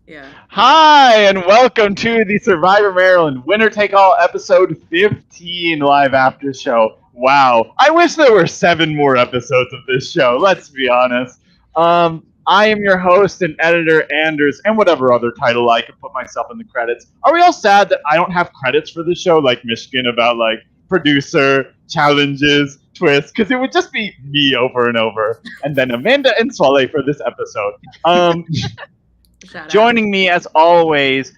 Yeah. Hi, and welcome to the Survivor Maryland Winner Take All episode 15 live after show. Wow, I wish there were 7 more episodes of this show, let's be honest. I am your host and editor, Anders, and whatever other title I could put myself in the credits. Are we all sad that I don't have credits for the show like Michigan about like producer, challenges, twists? Because it would just be me over and over, and then Amanda and Swale for this episode. Um, Shout out. Joining me as always,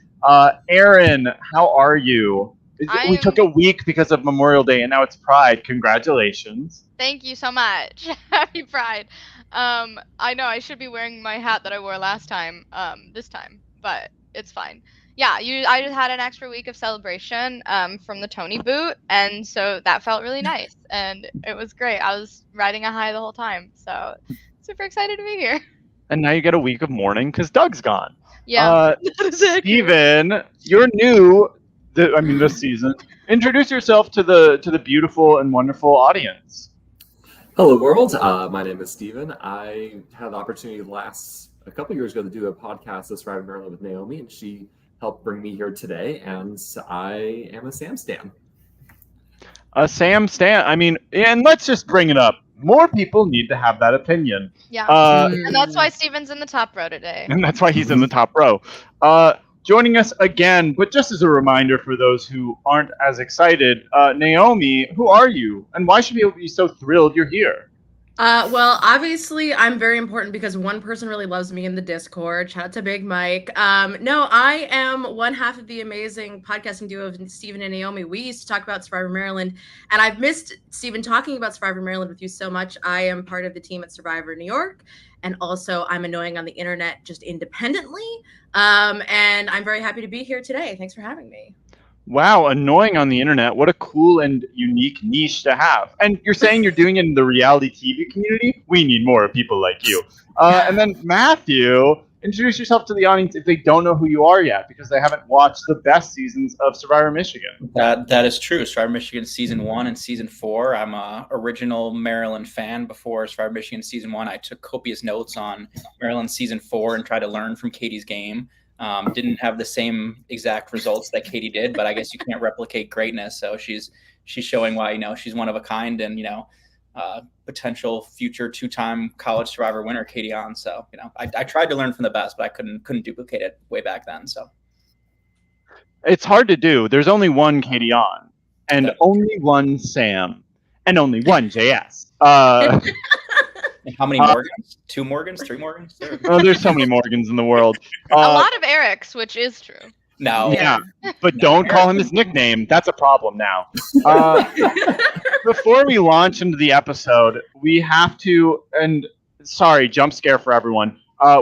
Erin. How are you? I We took am. a week because of Memorial Day, and now it's Pride. Congratulations. Thank you so much. Happy Pride. I know I should be wearing my hat that I wore last time. This time, but it's fine. Yeah, I just had an extra week of celebration. From the Tony boot, and so that felt really nice, and it was great. I was riding a high the whole time, so super excited to be here. And now you get a week of mourning because Doug's gone. Yeah. That is accurate. Steven, you're new. This season. Introduce yourself to the beautiful and wonderful audience. Hello, world. My name is Steven. I had the opportunity a couple years ago to do a podcast this Survivor Maryland with Naomi, and she helped bring me here today, and I am a Sam stan. Sam Stan. And let's just bring it up. More people need to have that opinion. Yeah. Mm. And that's why Steven's in the top row today. And that's why he's in the top row. Joining us again, but just as a reminder for those who aren't as excited, Naomi, who are you? And why should we be so thrilled you're here? Well, obviously, I'm very important because one person really loves me in the Discord. Shout out to Big Mike. No, I am one half of the amazing podcasting duo of Stephen and Naomi. We used to talk about Survivor Maryland, and I've missed Stephen talking about Survivor Maryland with you so much. I am part of the team at Survivor New York, and also I'm annoying on the internet just independently. And I'm very happy to be here today. Thanks for having me. Wow, annoying on the internet. What a cool and unique niche to have. And you're saying you're doing it in the reality TV community? We need more people like you. And then Matthew, introduce yourself to the audience if they don't know who you are yet, because they haven't watched the best seasons of Survivor Michigan. That is true. Survivor Michigan Season 1 and Season 4. I'm a original Maryland fan before Survivor Michigan Season 1. I took copious notes on Maryland Season 4 and tried to learn from Katie's game. Didn't have the same exact results that Katie did, but I guess you can't replicate greatness. So she's showing why, she's one of a kind and, potential future 2-time college Survivor winner, Katie on. So, I tried to learn from the best, but I couldn't duplicate it way back then. So it's hard to do. There's only one Katie on, and only one Sam, and only one JS. How many Morgans? 2 Morgans? 3 Morgans? Oh, there's so many Morgans in the world. A lot of Erics, which is true. No. Yeah, but don't call him his nickname. That's a problem now. Before we launch into the episode, we have to, and sorry, jump scare for everyone.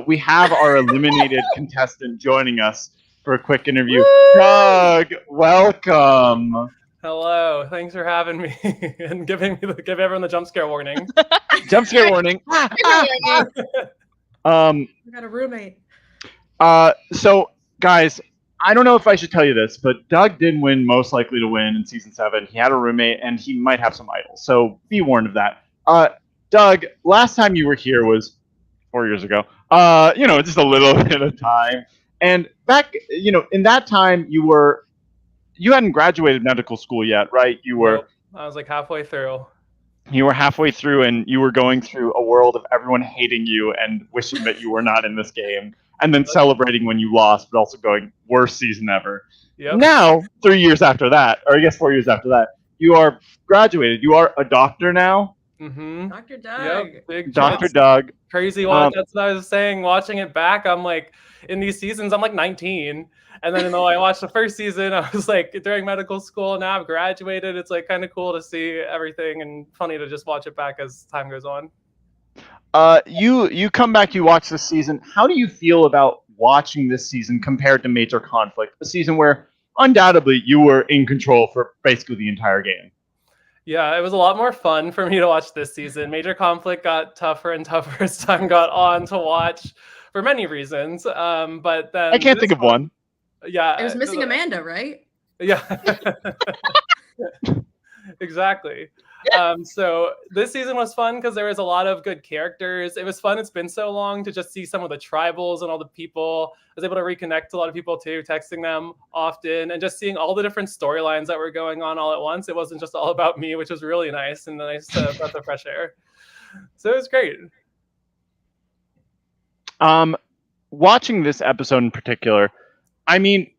We have our eliminated contestant joining us for a quick interview. Woo! Doug, welcome. Hello, thanks for having me and give everyone the jump scare warning. Jump scare warning. I got a roommate. So, guys, I don't know if I should tell you this, but Doug did win Most Likely to Win in Season 7. He had a roommate, and he might have some idols, so be warned of that. Doug, last time you were here was 4 years ago. Just a little bit of time. And back, in that time, you hadn't graduated medical school yet, right? Nope. I was like halfway through. You were halfway through, and you were going through a world of everyone hating you and wishing that you were not in this game, and then celebrating when you lost, but also going, worst season ever. Yep. Now, 3 years after that, or I guess 4 years after that, you are graduated. You are a doctor now. Mm-hmm. Dr. Doug. Yep. Big Dr. jumps. Doug. Crazy one. That's what I was saying. Watching it back, I'm like, in these seasons, I'm like 19. And then I watched the first season, I was like during medical school. Now I've graduated. It's like kind of cool to see everything and funny to just watch it back as time goes on. You come back, you watch this season. How do you feel about watching this season compared to Major Conflict, a season where undoubtedly you were in control for basically the entire game? Yeah, it was a lot more fun for me to watch this season. Major Conflict got tougher and tougher as time got on to watch for many reasons. But then I can't think of one. Yeah. It was missing Amanda, right? Yeah. Exactly. So this season was fun because there was a lot of good characters. It was fun. It's been so long to just see some of the tribals and all the people. I was able to reconnect to a lot of people too, texting them often and just seeing all the different storylines that were going on all at once. It wasn't just all about me, which was really nice and a nice breath of fresh air. So it was great. Watching this episode in particular, I mean,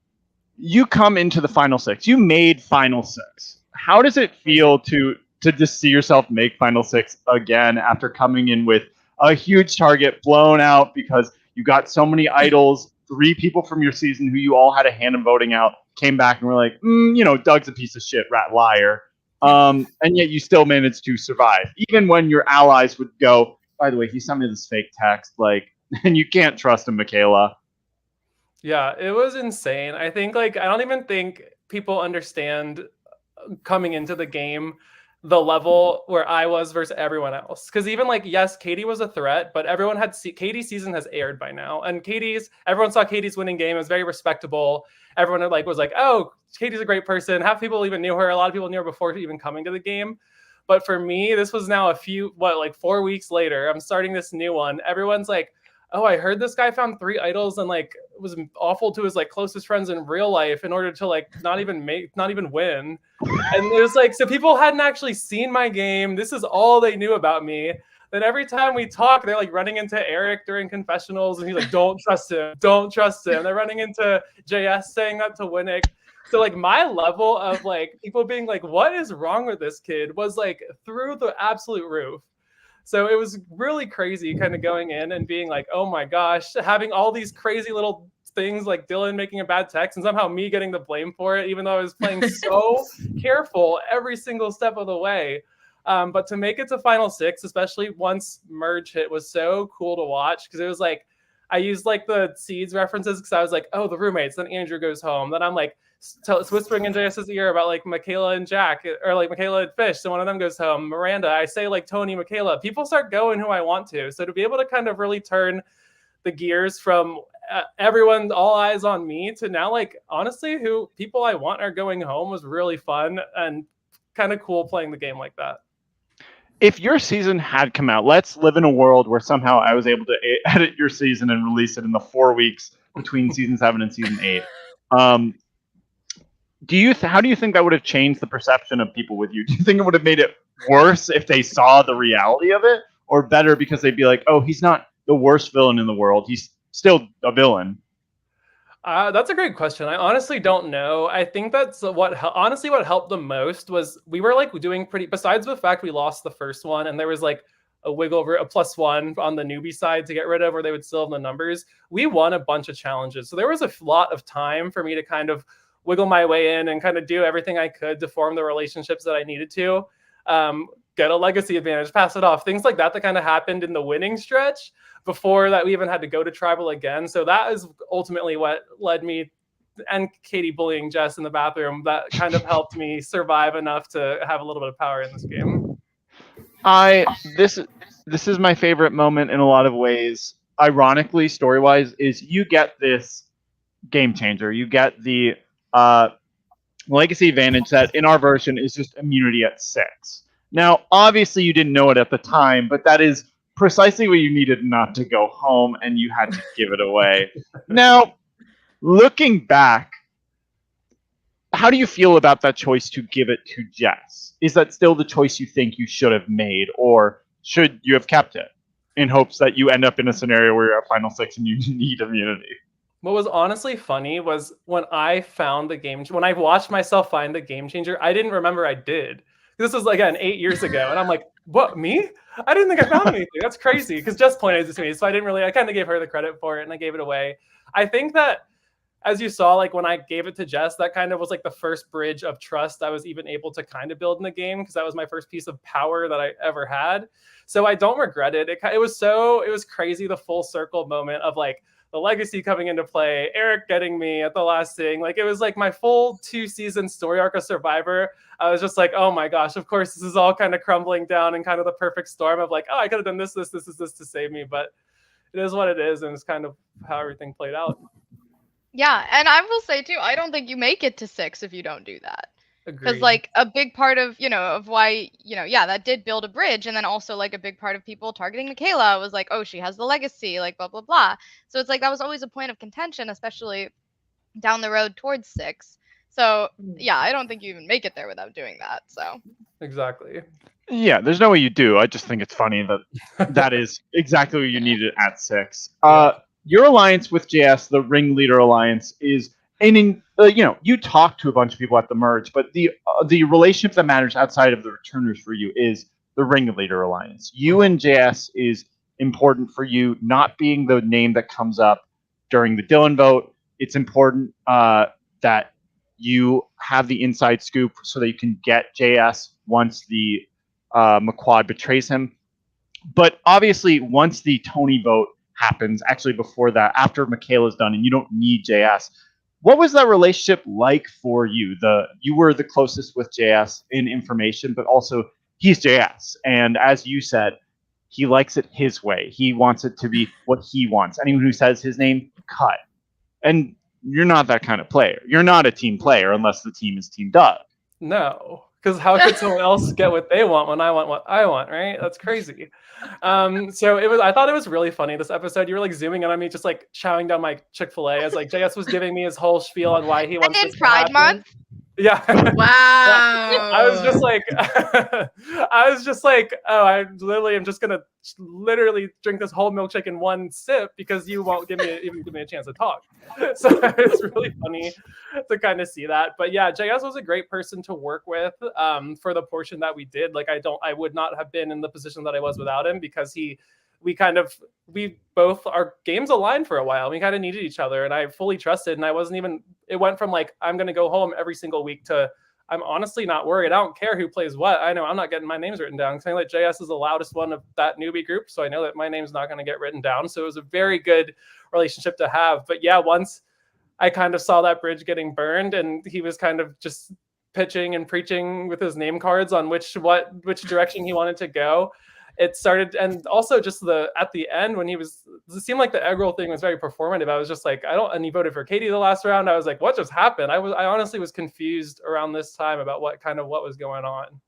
you come into the final six. You made final six. How does it feel to just see yourself make final six again after coming in with a huge target blown out because you got so many idols, 3 people from your season who you all had a hand in voting out came back and were like, Doug's a piece of shit, rat liar. And yet you still managed to survive, even when your allies would go, by the way, he sent me this fake text, and you can't trust him, Michaela. Yeah, it was insane. I think I don't even think people understand coming into the game the level where I was versus everyone else. Because even yes, Katie was a threat, but everyone had Katie's season has aired by now, and everyone saw Katie's winning game. It was very respectable. Everyone was like, oh, Katie's a great person. Half people even knew her. A lot of people knew her before even coming to the game. But for me, this was now 4 weeks later. I'm starting this new one. Everyone's like, oh, I heard this guy found 3 idols and was awful to his closest friends in real life in order to not even win. And it was so people hadn't actually seen my game. This is all they knew about me. Then every time we talk, they're running into Eric during confessionals and he's like, don't trust him. They're running into JS saying that to Winnick. So my level of people being what is wrong with this kid was through the absolute roof. So it was really crazy kind of going in and being oh my gosh, having all these crazy little things like Dylan making a bad text and somehow me getting the blame for it, even though I was playing so careful every single step of the way. But to make it to final 6, especially once merge hit, was so cool to watch because it was I used the seeds references because I was oh, the roommates. Then Andrew goes home. Then I'm whispering in JS's ear about Michaela and Jack or Michaela and Fish. So one of them goes home. Miranda, I say Tony, Michaela. People start going who I want to. So to be able to kind of really turn the gears from everyone, all eyes on me, to now honestly who people I want are going home was really fun and kind of cool playing the game like that. If your season had come out, let's live in a world where somehow I was able to edit your season and release it in the 4 weeks between season 7 and season 8. How do you think that would have changed the perception of people with you? Do you think it would have made it worse if they saw the reality of it, or better because they'd be like, oh, he's not the worst villain in the world, he's still a villain? That's a great question. I honestly don't know. I think that's what helped the most was we were doing pretty, besides the fact we lost the first one and there was a +1 on the newbie side to get rid of, where they would still have the numbers. We won a bunch of challenges. So there was a lot of time for me to kind of wiggle my way in and kind of do everything I could to form the relationships that I needed to, get a legacy advantage, pass it off, things like that kind of happened in the winning stretch before that we even had to go to tribal again. So that is ultimately what led me, and Katie bullying Jess in the bathroom, that kind of helped me survive enough to have a little bit of power in this game. This is my favorite moment in a lot of ways. Ironically, story-wise, is you get this game changer. You get the legacy advantage that in our version is just immunity at 6. Now, obviously you didn't know it at the time, but that is precisely what you needed not to go home, and you had to give it away. Now, looking back, how do you feel about that choice to give it to Jess? Is that still the choice you think you should have made, or should you have kept it in hopes that you end up in a scenario where you're at final 6 and you need immunity? What was honestly funny was when I watched myself find the game changer, I didn't remember I did. This was again 8 years ago, and I'm like, what, me? I didn't think I found anything. That's crazy, because Jess pointed it to me, so I kind of gave her the credit for it, and I gave it away. I think that, as you saw, when I gave it to Jess, that kind of was the first bridge of trust I was even able to kind of build in the game, because that was my first piece of power that I ever had. So I don't regret it. It was crazy, the full circle moment of the legacy coming into play, Eric getting me at the last thing. It was my full 2-season story arc of Survivor. I was just oh my gosh, of course, this is all kind of crumbling down and kind of the perfect storm of oh, I could have done this to save me. But it is what it is, and it's kind of how everything played out. Yeah, and I will say too, I don't think you make it to 6 if you don't do that. Because Agreed. like a big part of of why that did build a bridge, and then also like a big part of people targeting Michaela was like, oh, she has the legacy, like blah blah blah. So it's like that was always a point of contention, especially down the road towards 6. So yeah, I don't think you even make it there without doing that. So Exactly. Yeah, there's no way you do. I just think it's funny that that is exactly what you needed at 6. Yeah. Your alliance with JS, the ringleader alliance, is you talk to a bunch of people at the merge, but the relationship that matters outside of the returners for you is the ringleader alliance. You and JS is important for you, not being the name that comes up during the Dylan vote. It's important that you have the inside scoop so that you can get JS once the McQuad betrays him. But obviously, once the Tony vote happens, actually before that, after Michaela's done, and you don't need JS, what was that relationship like for you? You were the closest with JS in information, but also he's JS, and as you said, he likes it his way. He wants it to be what he wants. Anyone who says his name, cut. And you're not that kind of player. You're not a team player unless the team is Team Doug. No, because how could someone else get what they want when I want what I want, right? That's crazy. So I thought it was really funny this episode. You were like zooming in on me, just like chowing down my Chick-fil-A as like JS was giving me his whole spiel on why he wants and in this to Pride happen. Month. Yeah. Wow. I was just like, oh, I literally am just gonna literally drink this whole milkshake in one sip because you won't give me a chance to talk. So it's really funny to kind of see that. But yeah, JS was a great person to work with for the portion that we did. Like I would not have been in the position that I was without him, because we both, our games aligned for a while. We kind of needed each other, and I fully trusted. And it went from like, I'm going to go home every single week to I'm honestly not worried. I don't care who plays what. I know I'm not getting my names written down. Because I know that JS is the loudest one of that newbie group. So I know that my name's not going to get written down. So it was a very good relationship to have. But yeah, once I kind of saw that bridge getting burned, and he was kind of just pitching and preaching with his name cards on which direction he wanted to go, it started. And also just at the end when it seemed like the egg roll thing was very performative. I was just like, and he voted for Katie the last round. I was like, what just happened? I honestly was confused around this time about what was going on.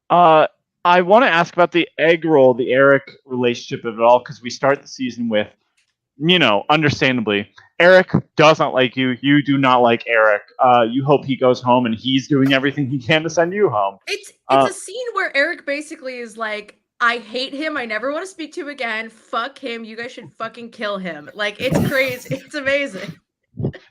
I want to ask about the egg roll, the Eric relationship of it all, because we start the season with, understandably, Eric doesn't like you. You do not like Eric. You hope he goes home, and he's doing everything he can to send you home. It's a scene where Eric basically is like, I hate him. I never want to speak to him again. Fuck him. You guys should fucking kill him. Like, it's crazy. It's amazing.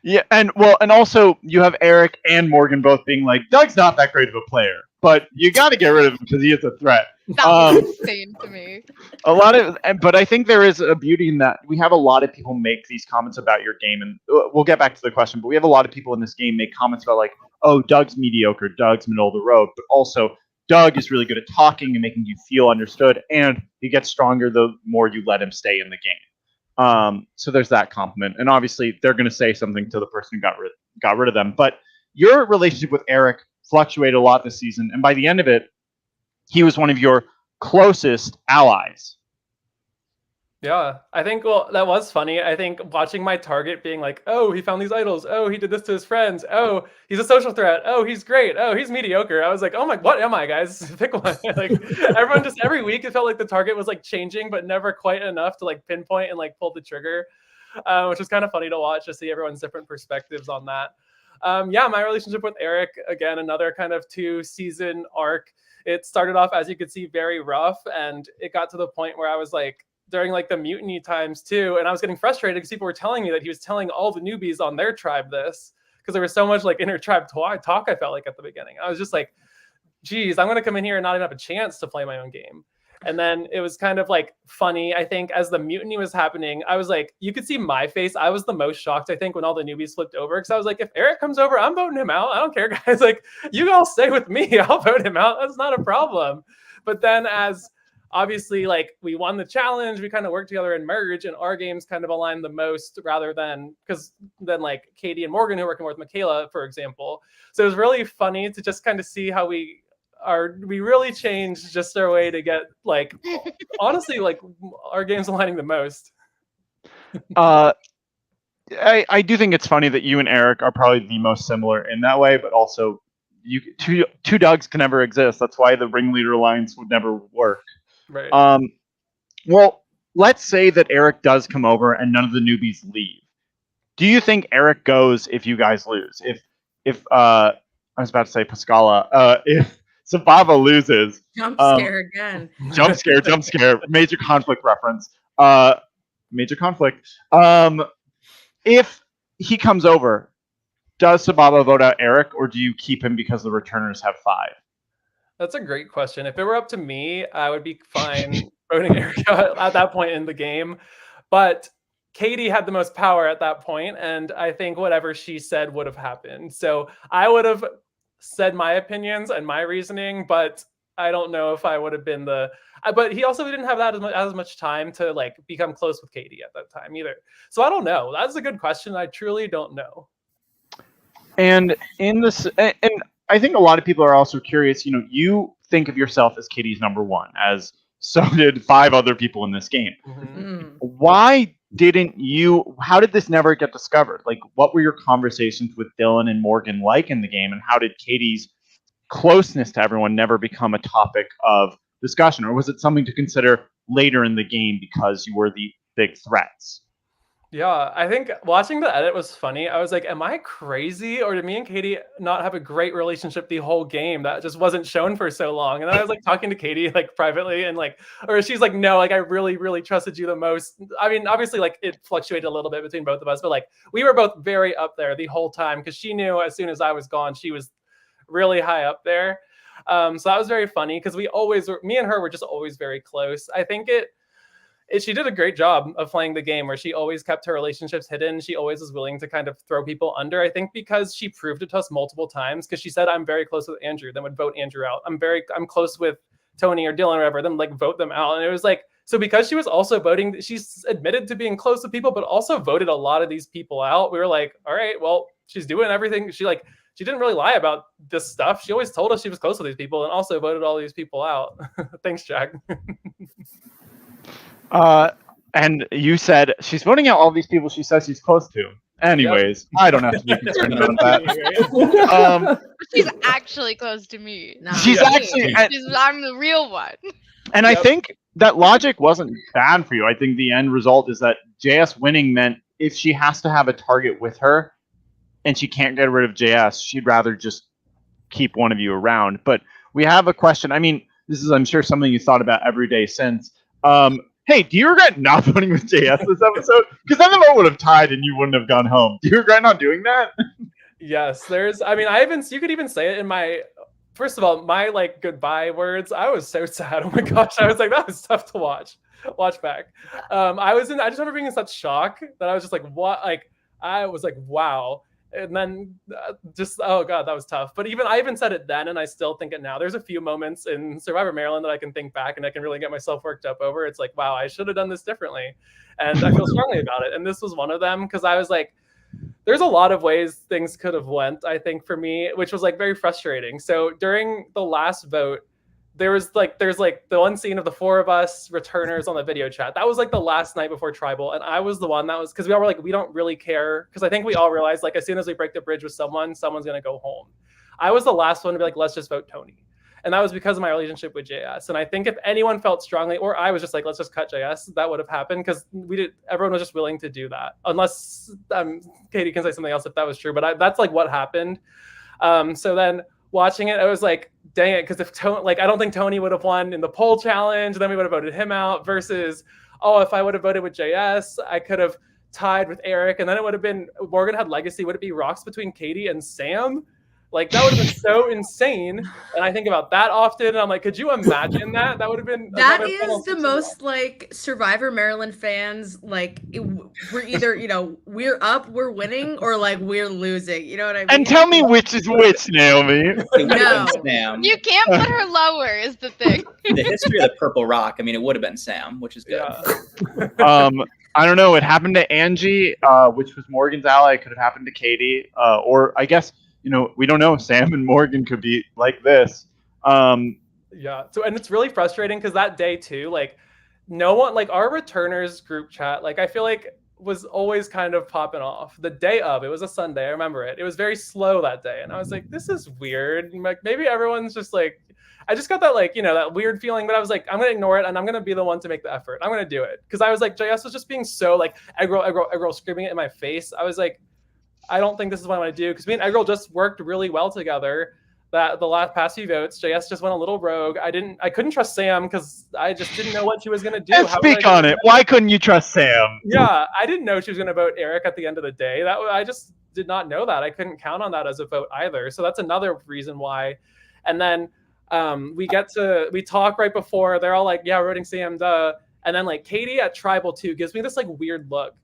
Yeah, and also you have Eric and Morgan both being like, Doug's not that great of a player, but you got to get rid of him because he is a threat. That was insane to me. But I think there is a beauty in that. We have a lot of people make these comments about your game, and we'll get back to the question, but we have a lot of people in this game make comments about like, oh, Doug's mediocre, Doug's middle of the road, but also Doug is really good at talking and making you feel understood, and he gets stronger the more you let him stay in the game. So there's that compliment, and obviously they're going to say something to the person who got rid of them. But your relationship with Eric fluctuated a lot this season, and by the end of it, he was one of your closest allies. Yeah, I think, that was funny. I think watching my target being like, oh, he found these idols. Oh, he did this to his friends. Oh, he's a social threat. Oh, he's great. Oh, he's mediocre. I was like, oh my, what am I, guys? Pick one. Like, everyone just, every week it felt like the target was like changing, but never quite enough to like pinpoint and like pull the trigger, which was kind of funny to watch, to see everyone's different perspectives on that. Yeah, my relationship with Eric, again, another kind of 2-season arc. It started off, as you could see, very rough, and it got to the point where I was like, during like the mutiny times too, and I was getting frustrated because people were telling me that he was telling all the newbies on their tribe this, because there was so much like inter-tribe talk, I felt like at the beginning. I was just like, geez, I'm going to come in here and not even have a chance to play my own game. And then it was kind of like funny, I think, as the mutiny was happening, I was like, you could see my face. I was the most shocked, I think, when all the newbies flipped over, because I was like, if Eric comes over, I'm voting him out. I don't care, guys. Like, you all stay with me. I'll vote him out. That's not a problem. But then as obviously, like, we won the challenge, we kind of worked together and merge, and our games kind of aligned the most, rather than, because then like Katie and Morgan, who are working with Michaela, for example. So it was really funny to just kind of see how we really changed just our way to get, like, honestly, like, our games aligning the most. I do think it's funny that you and Eric are probably the most similar in that way, but also two Dougs can never exist. That's why the ringleader alliance would never work. Right. Well, let's say that Eric does come over and none of the newbies leave. Do you think Eric goes if you guys lose? If I was about to say Pascala, if Sababa loses, Jump scare again. Jump scare, major conflict reference. Major conflict. If he comes over, does Sababa vote out Eric, or do you keep him because the returners have 5? That's a great question. If it were up to me, I would be fine voting Eric out at that point in the game. But Katie had the most power at that point, and I think whatever she said would have happened. So I would have said my opinions and my reasoning, but I don't know if I would have been but he also didn't have that as much time to like become close with Katie at that time either. So I don't know. That's a good question. I truly don't know. And I think a lot of people are also curious. You think of yourself as Katie's number 1, as so did 5 other people in this game. Mm. Why didn't you? How did this never get discovered? Like, what were your conversations with Dylan and Morgan like in the game, and how did Katie's closeness to everyone never become a topic of discussion, or was it something to consider later in the game because you were the big threats? Yeah, I think watching the edit was funny. I was like, am I crazy? Or did me and Katie not have a great relationship the whole game that just wasn't shown for so long? And then I was like talking to Katie like privately and like, or she's like, no, like I really, really trusted you the most. I mean, obviously like it fluctuated a little bit between both of us, but like we were both very up there the whole time because she knew as soon as I was gone, she was really high up there. So that was very funny because me and her were just always very close. I think she did a great job of playing the game where she always kept her relationships hidden. She always was willing to kind of throw people under. I think because she proved it to us multiple times because she said, I'm very close with Andrew, then would vote Andrew out. I'm close with Tony or Dylan or whatever, then like vote them out. And it was like, so because she was also voting, she's admitted to being close with people, but also voted a lot of these people out. We were like, all right, well, she's doing everything. She didn't really lie about this stuff. She always told us she was close with these people and also voted all these people out. Thanks, Jack. And you said she's voting out all these people she says she's close to. Anyways, yep. I don't have to be concerned about that. She's actually close to me. No, I'm the real one. And yep. I think that logic wasn't bad for you. I think the end result is that JS winning meant if she has to have a target with her and she can't get rid of JS, she'd rather just keep one of you around. But we have a question. I mean, this is, I'm sure, something you thought about every day since. Hey, do you regret not voting with JS this episode? Because then the vote would have tied and you wouldn't have gone home. Do you regret not doing that? Yes, you could even say it in first of all, my like goodbye words. I was so sad. Oh my gosh. I was like, that was tough to watch back. I just remember being in such shock that I was just like, what? Like, I was like, wow. And then oh God, that was tough. But I even said it then, and I still think it now. There's a few moments in Survivor Maryland that I can think back and I can really get myself worked up over. It's like, wow, I should have done this differently. And I feel strongly about it. And this was one of them because I was like, there's a lot of ways things could have went, I think, for me, which was like very frustrating. So during the last vote, there's the one scene of the 4 of us returners on the video chat. That was like the last night before Tribal. And I was the one that was, because we all were like, we don't really care. Because I think we all realized like as soon as we break the bridge with someone's going to go home. I was the last one to be like, let's just vote Tony. And that was because of my relationship with JS. And I think if anyone felt strongly, or I was just like, let's just cut JS, that would have happened because everyone was just willing to do that. Unless Katie can say something else if that was true. But that's like what happened. So then watching it, I was like, dang it, because if I don't think Tony would have won in the poll challenge, then we would have voted him out versus, if I would have voted with JS, I could have tied with Eric, and then it would have been Morgan had legacy. Would it be rocks between Katie and Sam? Like that would have been so insane. And I think about that often. And I'm like, could you imagine that? That would have been that is the most like Survivor Maryland fans. Like we're either, we're up, we're winning, or like we're losing. You know what I mean? And tell me which is which, Naomi. No. Sam. You can't put her lower is the thing. The history of the Purple Rock, I mean, it would have been Sam, which is good. Yeah. I don't know. It happened to Angie, which was Morgan's ally. It could have happened to Katie, or I guess, we don't know. Sam and Morgan could be like this. Yeah. So, and it's really frustrating because that day too, like no one, like our returners group chat, like I feel like was always kind of popping off. The day of, it was a Sunday, I remember it. It was very slow that day, and I was like, this is weird. Like maybe everyone's just like, I just got that like, that weird feeling, but I was like, I'm gonna ignore it and I'm gonna be the one to make the effort. I'm gonna do it. Because I was like, JS was just being so like egg roll, screaming it in my face. I was like, I don't think this is what I want to do, because me and Eggroll just worked really well together. That the past few votes, JS just went a little rogue. I couldn't trust Sam because I just didn't know what she was gonna do. And speak on it. Why couldn't you trust Sam? Yeah, I didn't know she was gonna vote Eric at the end of the day. I just did not know that. I couldn't count on that as a vote either. So that's another reason why. And then we talk right before. They're all like, yeah, we're voting Sam, duh. And then like Katie at Tribal 2 gives me this like weird look.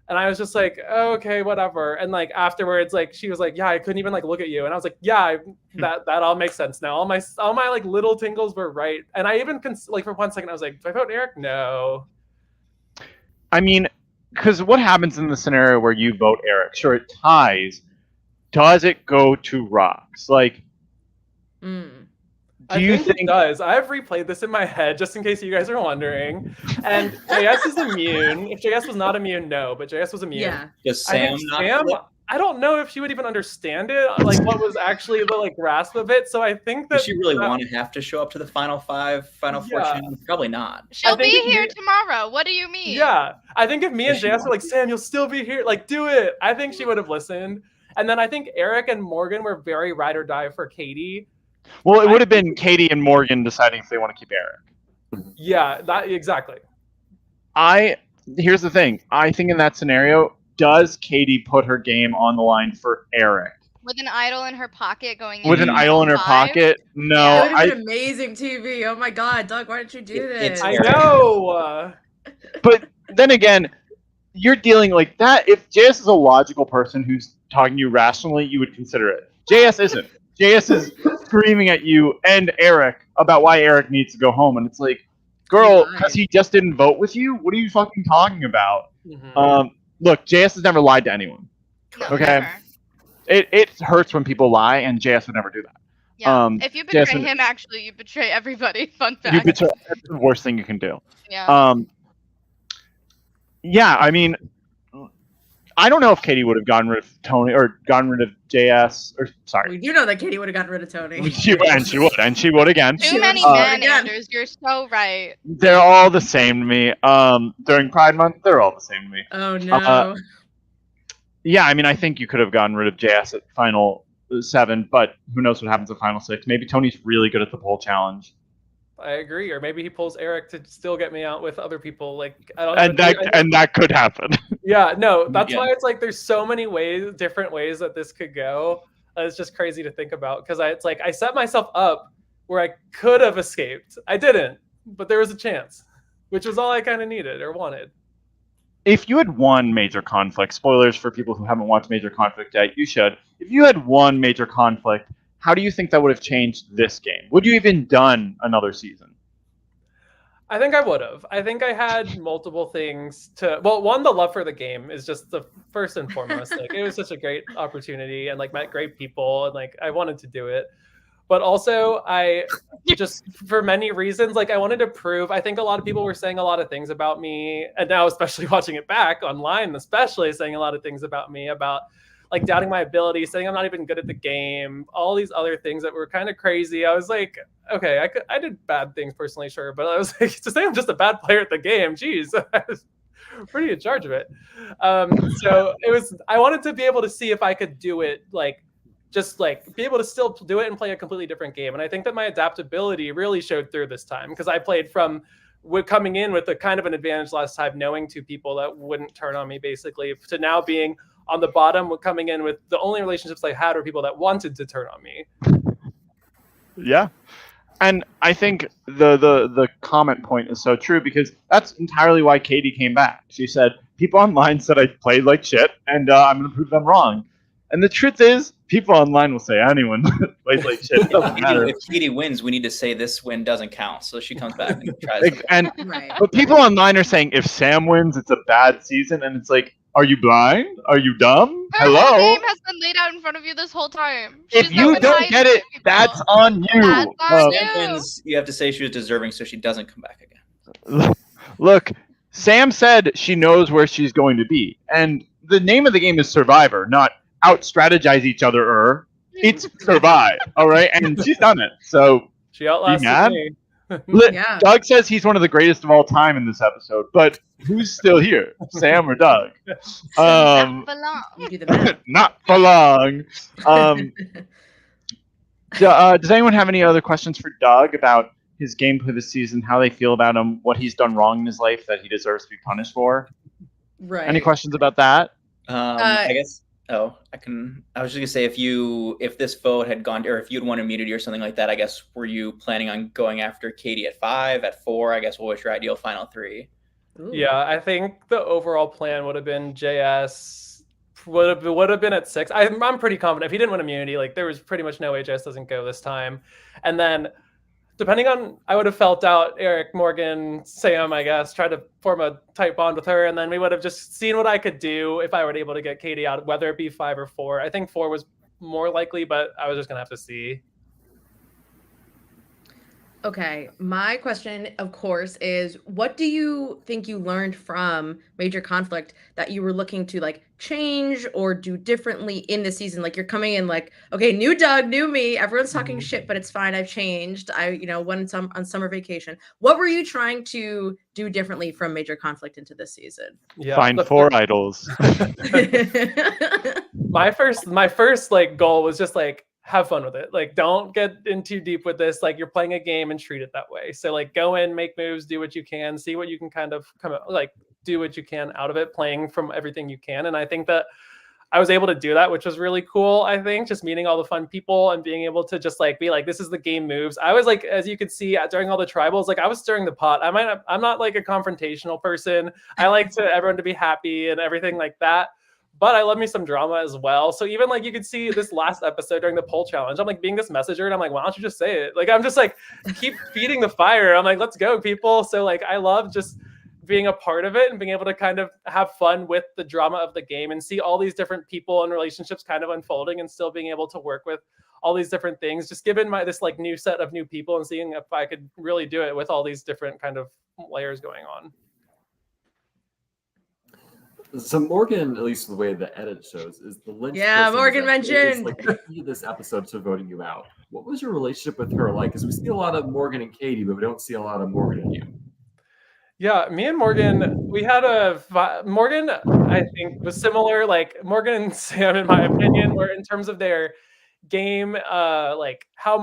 And I was just like, oh, okay, whatever. And like afterwards, like she was like, yeah, I couldn't even like look at you. And I was like, yeah, that all makes sense now. All my like little tingles were right. And I even like for 1 second, I was like, do I vote Eric? No. I mean, because what happens in the scenario where you vote Eric? Sure, it ties. Does it go to rocks? Like, I think it does. I've replayed this in my head just in case you guys are wondering. And JS is immune. If JS was not immune, no, but JS was immune. Yeah. Does Sam I don't know if she would even understand it, like what was actually the like grasp of it. So I think that does she really want to have to show up to the final four? Probably not. She'll be here tomorrow. What do you mean? Yeah, I think if me and JS were like, Sam, you'll still be here, like do it. I think she would have listened. And then I think Eric and Morgan were very ride or die for Katie. Well, it would have been Katie and Morgan deciding if they want to keep Eric. Yeah, that exactly. Here's the thing. I think in that scenario, does Katie put her game on the line for Eric? With an idol in her pocket going in. With an idol in her pocket? No. Yeah, it would have been amazing TV. Oh my God, Doug, why didn't you do this? I know. But then again, you're dealing like that. If JS is a logical person who's talking to you rationally, you would consider it. JS isn't. JS is screaming at you and Eric about why Eric needs to go home. And it's like, girl, because he just didn't vote with you? What are you fucking talking about? Mm-hmm. Look, JS has never lied to anyone. No, okay? Never. It hurts when people lie, and JS would never do that. Yeah. If you betray him, actually, you betray everybody. Fun fact. That's the worst thing you can do. Yeah. Yeah, I mean, I don't know if Katie would have gotten rid of Tony or gotten rid of JS. Or sorry, we do know that Katie would have gotten rid of Tony. She would again. Too many men, Anders. You're so right. They're all the same to me. During Pride Month, they're all the same to me. Oh no. Yeah, I mean, I think you could have gotten rid of JS at Final 7, but who knows what happens at Final 6? Maybe Tony's really good at the poll challenge. I agree, or maybe he pulls Eric to still get me out with other people. Like I don't know. And that could happen. Yeah, no, that's why it's like there's so many different ways that this could go. It's just crazy to think about because it's like I set myself up where I could have escaped. I didn't, but there was a chance, which was all I kind of needed or wanted. If you had won Major Conflict, spoilers for people who haven't watched Major Conflict yet, you should. If you had won Major Conflict, how do you think that would have changed this game? Would you even done another season? I think I would have. I think I had multiple things to. Well, one, the love for the game is just the first and foremost. Like it was such a great opportunity, and like met great people, and like I wanted to do it. But also, I just for many reasons, like I wanted to prove. I think a lot of people were saying a lot of things about me, and now especially watching it back online, especially saying a lot of things about me about. Like doubting my ability, saying I'm not even good at the game, all these other things that were kind of crazy. I was like, okay, I did bad things personally, sure, but I was like, to say I'm just a bad player at the game, geez, I was pretty in charge of it. So it was, I wanted to be able to see if I could do it, like, just like be able to still do it and play a completely different game. And I think that my adaptability really showed through this time because I played from coming in with a kind of an advantage last time, knowing two people that wouldn't turn on me basically, to now being on the bottom, coming in with the only relationships I had were people that wanted to turn on me. Yeah. And I think the comment point is so true because that's entirely why Katie came back. She said, people online said I played like shit and I'm going to prove them wrong. And the truth is, people online will say anyone plays like shit. It doesn't matter. If Katie wins, we need to say this win doesn't count. So she comes back and tries. But people online are saying if Sam wins, it's a bad season. And it's like, are you blind? Are you dumb? Hello? Her game has been laid out in front of you this whole time. If you don't get it, that's on you. That's on you. Sam wins, you have to say she was deserving so she doesn't come back again. Look, Sam said she knows where she's going to be, and the name of the game is Survivor, not out strategize each other. It's survive, all right, and she's done it. So She be outlasted mad. me. Yeah. Doug says he's one of the greatest of all time in this episode, but who's still here, Sam or Doug? Not for long. You do the math. Not for long. Does anyone have any other questions for Doug about his gameplay this season, how they feel about him, what he's done wrong in his life that he deserves to be punished for? Right. Any questions about that? I guess. Oh, I can. I was just gonna say if this vote had gone, or if you'd won immunity or something like that, I guess were you planning on going after Katie at 5, at 4? I guess what was your ideal final 3? Ooh. Yeah, I think the overall plan would have been JS would have been at 6. I'm pretty confident if he didn't win immunity, like there was pretty much no way JS doesn't go this time. And then depending on, I would have felt out Eric, Morgan, Sam, I guess, tried to form a tight bond with her, and then we would have just seen what I could do if I were able to get Katie out, whether it be 5 or 4. I think 4 was more likely, but I was just gonna have to see. Okay, my question, of course, is what do you think you learned from Major Conflict that you were looking to like change or do differently in the season? Like you're coming in like, okay, new Doug, new me. Everyone's talking shit, but it's fine. I've changed. I, went on summer vacation. What were you trying to do differently from Major Conflict into this season? Yeah, Find 4 idols. my first like goal was just like have fun with it. Like don't get in too deep with this. Like you're playing a game and treat it that way. So like go in, make moves, do what you can, see what you can kind of do what you can out of it, playing from everything you can. And I think that I was able to do that, which was really cool. I think just meeting all the fun people and being able to just like be like, this is the game moves. I was like, as you could see during all the tribals, like I was stirring the pot. I'm not like a confrontational person. I like everyone to be happy and everything like that. But I love me some drama as well. So even like you could see this last episode during the poll challenge, I'm like being this messenger and I'm like, why don't you just say it? Like, I'm just like, keep feeding the fire. I'm like, let's go, people. So like, I love just being a part of it and being able to kind of have fun with the drama of the game and see all these different people and relationships kind of unfolding and still being able to work with all these different things, just given this like new set of new people and seeing if I could really do it with all these different kind of layers going on. So Morgan, at least the way the edit shows, is the lynch. Yeah, Morgan mentioned. Like the key to this episode to voting you out. What was your relationship with her like? Because we see a lot of Morgan and Katie, but we don't see a lot of Morgan and you. Yeah, me and Morgan, we had Morgan, I think, was similar. Like Morgan and Sam, in my opinion, were in terms of their game, like how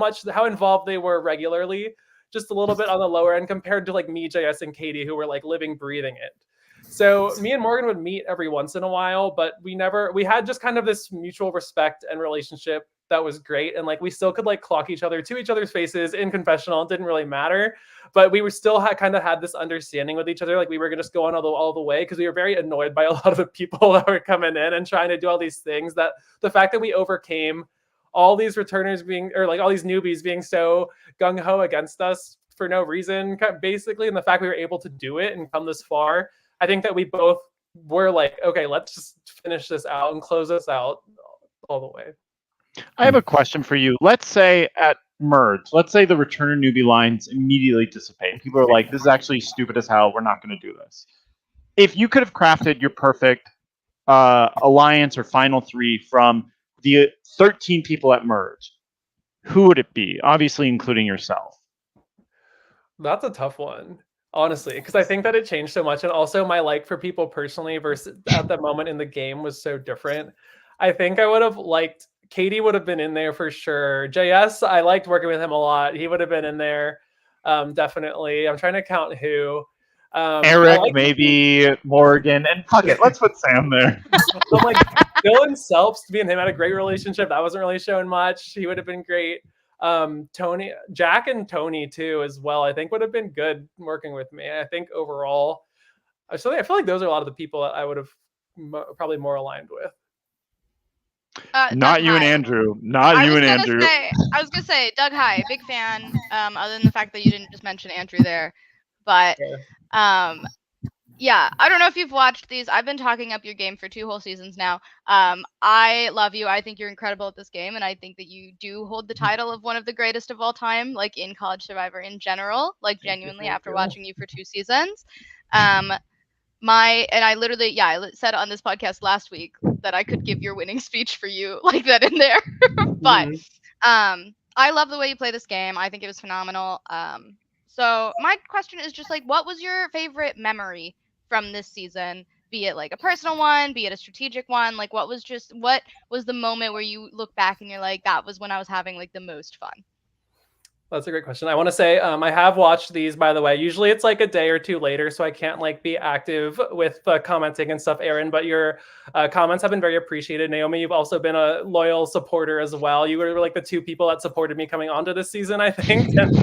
involved they were regularly, just a little bit on the lower end compared to like me, JS, and Katie, who were like living, breathing it. So me and Morgan would meet every once in a while, but we had just kind of this mutual respect and relationship that was great. And like, we still could like clock each other to each other's faces in confessional. It didn't really matter, but we were still kind of had this understanding with each other. Like we were going to just go on all the way because we were very annoyed by a lot of the people that were coming in and trying to do all these things, that the fact that we overcame all these returners being, or like all these newbies being so gung-ho against us for no reason, basically. And the fact we were able to do it and come this far, I think that we both were like, okay, let's just finish this out and close this out all the way. I have a question for you. Let's say at merge, let's say the returner newbie lines immediately dissipate. People are like, this is actually stupid as hell. We're not going to do this. If you could have crafted your perfect alliance or final 3 from the 13 people at merge, who would it be? Obviously, including yourself. That's a tough one, honestly, because I think that it changed so much. And also my like for people personally versus at that moment in the game was so different. I think I would have liked, Katie would have been in there for sure. JS, I liked working with him a lot. He would have been in there, definitely. I'm trying to count who. Eric, maybe Morgan, and fuck it, let's put Sam there. So like Dylan Selps, me and him had a great relationship. That wasn't really showing much. He would have been great. Tony, Jack, and Tony too as well. I think would have been good working with me. I think overall, so I feel like those are a lot of the people that I would have probably more aligned with. Not you and Andrew. Not you and Andrew. I was gonna say Doug High, big fan. Other than the fact that you didn't just mention Andrew there, but yeah, I don't know if you've watched these. I've been talking up your game for 2 whole seasons now. I love you. I think you're incredible at this game, and I think that you do hold the title of one of the greatest of all time, like in College Survivor in general, like genuinely after watching you for 2 seasons. I literally, I said on this podcast last week that I could give your winning speech for you like that in there. But I love the way you play this game. I think it was phenomenal. So my question is just like, what was your favorite memory from this season? Be it like a personal one, be it a strategic one. Like, what was the moment where you look back and you're like, that was when I was having like the most fun? That's a great question. I want to say I have watched these, by the way. Usually it's like a day or two later, so I can't like be active with commenting and stuff, Erin. But your comments have been very appreciated. Naomi, you've also been a loyal supporter as well. You were like the two people that supported me coming onto this season, I think. And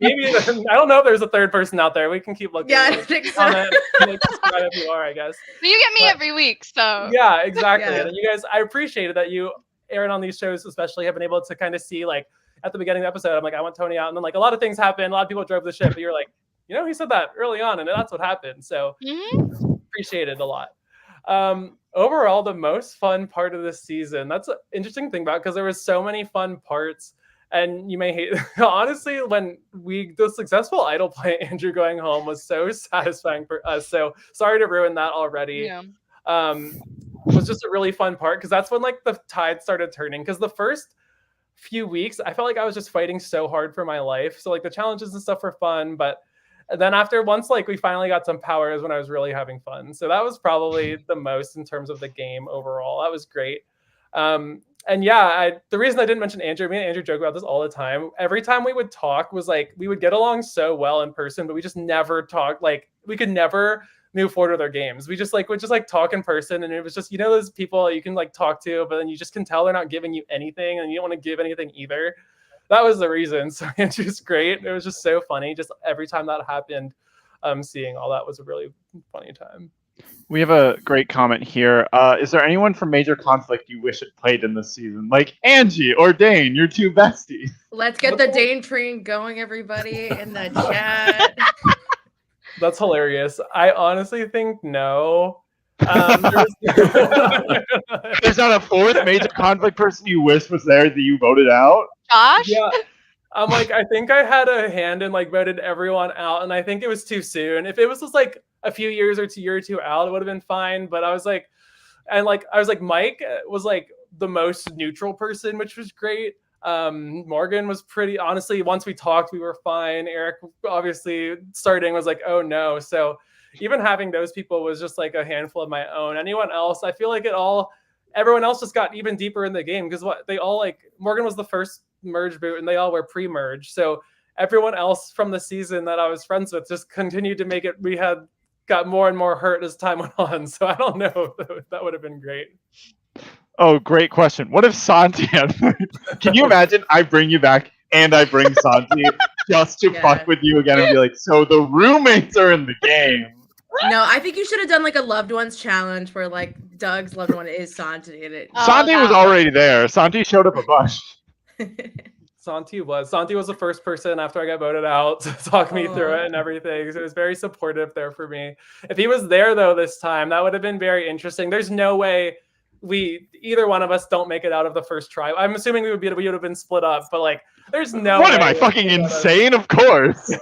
maybe I don't know if there's a third person out there. We can keep looking. Yeah, I think so. Subscribe if you are, I guess. But you get me every week, so yeah, exactly. Yeah. And you guys, I appreciated that you, Erin, on these shows especially, have been able to kind of see like. At the beginning of the episode, I'm like, I want Tony out. And then like a lot of things happened. A lot of people drove the ship, but you're like, he said that early on and that's what happened. So appreciate it a lot. Overall, the most fun part of this season, that's an interesting thing about because there was so many fun parts. And you may hate, honestly, when the successful idol play Andrew going home was so satisfying for us. So sorry to ruin that already. Yeah. Was just a really fun part because that's when like the tide started turning. Because the first few weeks I felt like I was just fighting so hard for my life, so like the challenges and stuff were fun, but then once like we finally got some power is when I was really having fun. So that was probably the most in terms of the game overall. That was great. And yeah, the reason I didn't mention Andrew, me and Andrew joke about this all the time. Every time we would talk was like we would get along so well in person, but we just never talked. Like we could never move forward with our games. We just would talk in person, and it was just those people that you can like talk to, but then you just can tell they're not giving you anything, and you don't want to give anything either. That was the reason. So Andrew's great. It was just so funny. Just every time that happened, seeing all that was a really funny time. We have a great comment here. Is there anyone from Major Conflict you wish had played in this season? Like Angie or Dane, your two besties. Let's get the Dane train going, everybody, in the chat. That's hilarious. I honestly think no. There's not a fourth Major Conflict person you wish was there that you voted out? Josh? Yeah. I'm like, I think I had a hand and like voted everyone out, and I think it was too soon. If it was just like a few years or a year or two out, it would have been fine. But I was like, Mike was like the most neutral person, which was great. Morgan was pretty, honestly, once we talked, we were fine. Eric obviously starting was like, oh no. So even having those people was just like a handful of my own. Anyone else, I feel like everyone else just got even deeper in the game because they all like, Morgan was the first merge boot and they all were pre-merge. So everyone else from the season that I was friends with just continued to make it, we got more and more hurt as time went on. So I don't know if that would have been great. Oh, great question. What if Santi had... Can you imagine I bring you back and I bring Santi just to fuck with you again and be like, so the roommates are in the game. No, I think you should have done like a loved ones challenge where like Doug's loved one is Santi in it. Santi was already there. Santi showed up a bunch. Santi was the first person after I got voted out to talk me through it and everything. So it was very supportive there for me. If he was there though this time, that would have been very interesting. There's no way either one of us don't make it out of the first try. I'm assuming we would have been split up, but like there's no What am I fucking insane? Of course.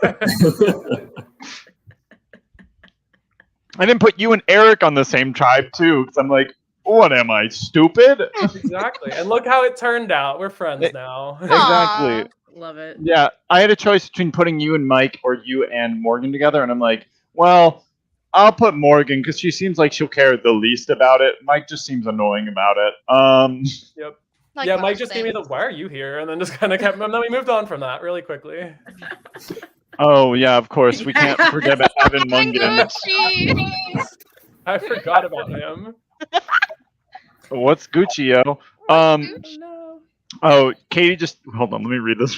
I didn't put you and Eric on the same tribe too, because I'm like, what am I, stupid? Exactly. And look how it turned out. We're friends now. Exactly. Love it. Yeah, I had a choice between putting you and Mike or you and Morgan together, and I'm like, well, I'll put Morgan because she seems like she'll care the least about it. Mike just seems annoying about it. Yep. Like yeah, Mike just gave me the "Why are you here?" and then just kind of kept. And then we moved on from that really quickly. Oh yeah, of course we can't forget about Evan Mungan. I forgot about him. What's Gucci, yo? Oh, Katie just hold on. Let me read this.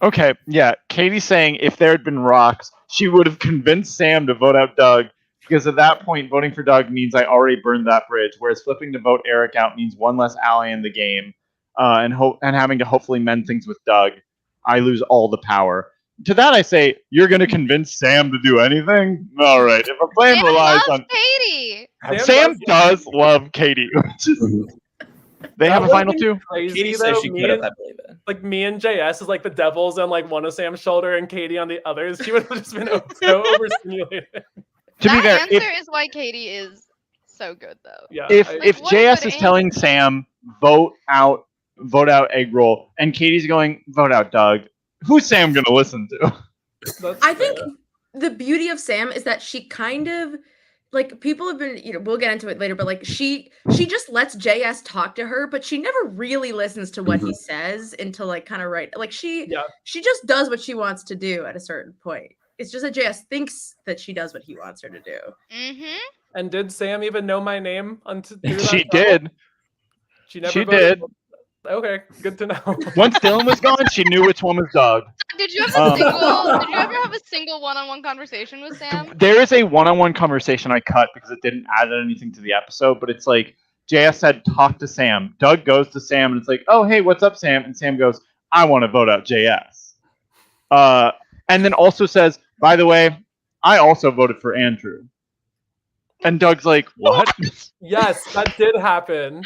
Okay, yeah. Katie's saying if there had been rocks, she would have convinced Sam to vote out Doug because at that point, voting for Doug means I already burned that bridge. Whereas flipping to vote Eric out means one less ally in the game, and having to hopefully mend things with Doug, I lose all the power. To that I say, you're going to convince Sam to do anything? All right. If a plan relies on Katie. Sam does love Katie. They have a That final would've been two? Crazy Katie though. says she could have, I believe it. Like me and JS is like the devils on like one of Sam's shoulder and Katie on the others. She would have just been so overstimulated. To be That fair, answer is why Katie is so good, though. Yeah. if I- if Like, what a JS good is telling answer. Sam vote out egg roll, and Katie's going vote out Doug, who's Sam gonna listen to? that's I think fair. the beauty of Sam is that she kind of like people have been, we'll get into it later, but like she just lets JS talk to her, but she never really listens to what he says until like kind of right. Like she just does what she wants to do at a certain point. It's just that JS thinks that she does what he wants her to do. Mm-hmm. And did Sam even know my name until She did. She never She voted. did. Okay, good to know. Once Dylan was gone, she knew which one was Doug. Did you ever have a single one-on-one conversation with Sam? There is a one-on-one conversation I cut because it didn't add anything to the episode, but it's like JS said, talk to Sam. Doug goes to Sam and it's like, oh, hey, what's up, Sam? And Sam goes, I want to vote out JS. And then also says, by the way, I also voted for Andrew. And Doug's like, what? Yes, that did happen.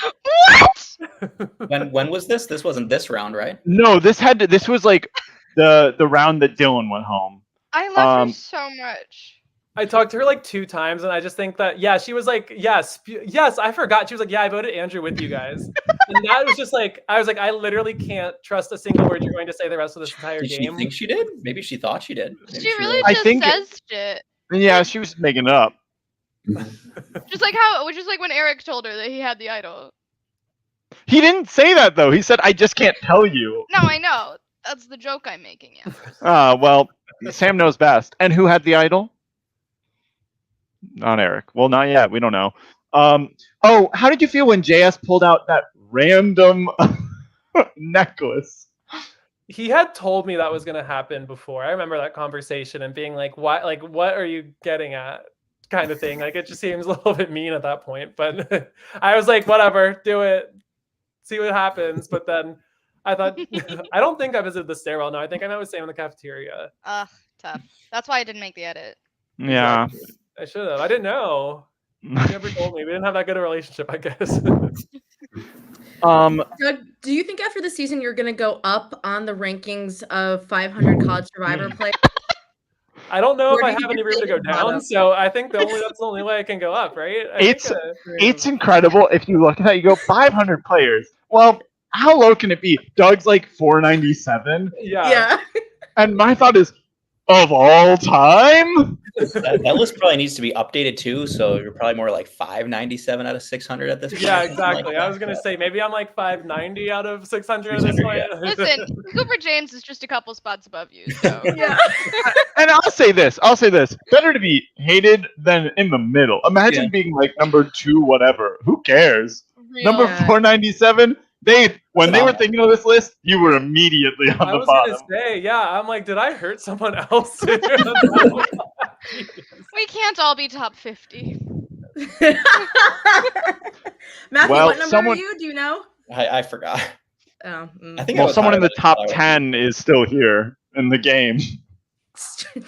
What? When was this? This wasn't this round, right? No, this was like the round that Dylan went home. I love her so much. I talked to her like 2 times, and I just think that she was like, yes, I forgot. She was like, yeah, I voted Andrew with you guys, and that was just like, I was like, I literally can't trust a single word you're going to say the rest of this entire Did game. she think she did? Maybe she thought she did. Maybe She really I just think- says shit. Yeah, she was making it up. Just like when Eric told her that he had the idol. He didn't say that though. He said, I just can't tell you. No, I know. That's the joke I'm making. Well, Sam knows best. And who had the idol? Not Eric. Well, not yet. We don't know. Oh, how did you feel when JS pulled out that random necklace? He had told me that was going to happen before. I remember that conversation and being like, "What? Like, what are you getting at?" Kind of thing. Like, it just seems a little bit mean at that point. But I was like, "Whatever, do it, see what happens." But then I thought, I don't think I visited the stairwell. No, I think I met with Sam in the cafeteria. Ugh, tough. That's why I didn't make the edit. Yeah. Exactly. I should have. I didn't know. You never told me. We didn't have that good a relationship, I guess. Doug, do you think after the season you're going to go up on the rankings of 500 college survivor players? I don't know Or if do I you have think any room to you're go staying bottom? down, so I think that's the only way I can go up, right? It's incredible if you look at that. You go 500 players. Well, how low can it be? Doug's like 497, Yeah. and my thought is, of all time. That list probably needs to be updated too. So you're probably more like 597 out of 600 at this point. Yeah, something like exactly. that. I was gonna say maybe I'm like 590 out of 600 at this 600, point. Listen, Cooper James is just a couple spots above you. So Yeah. And I'll say this. Better to be hated than in the middle. Imagine being like number 2, whatever. Who cares? Number Yeah. 497. When they were thinking of this list, you were immediately on I the was bottom. gonna say, yeah. I'm like, did I hurt someone else? we can't all be top 50. Matthew, Well, what number are you? Do you know? I forgot. Oh, I think I Well, was someone in higher the than top that. 10 is still here in the game.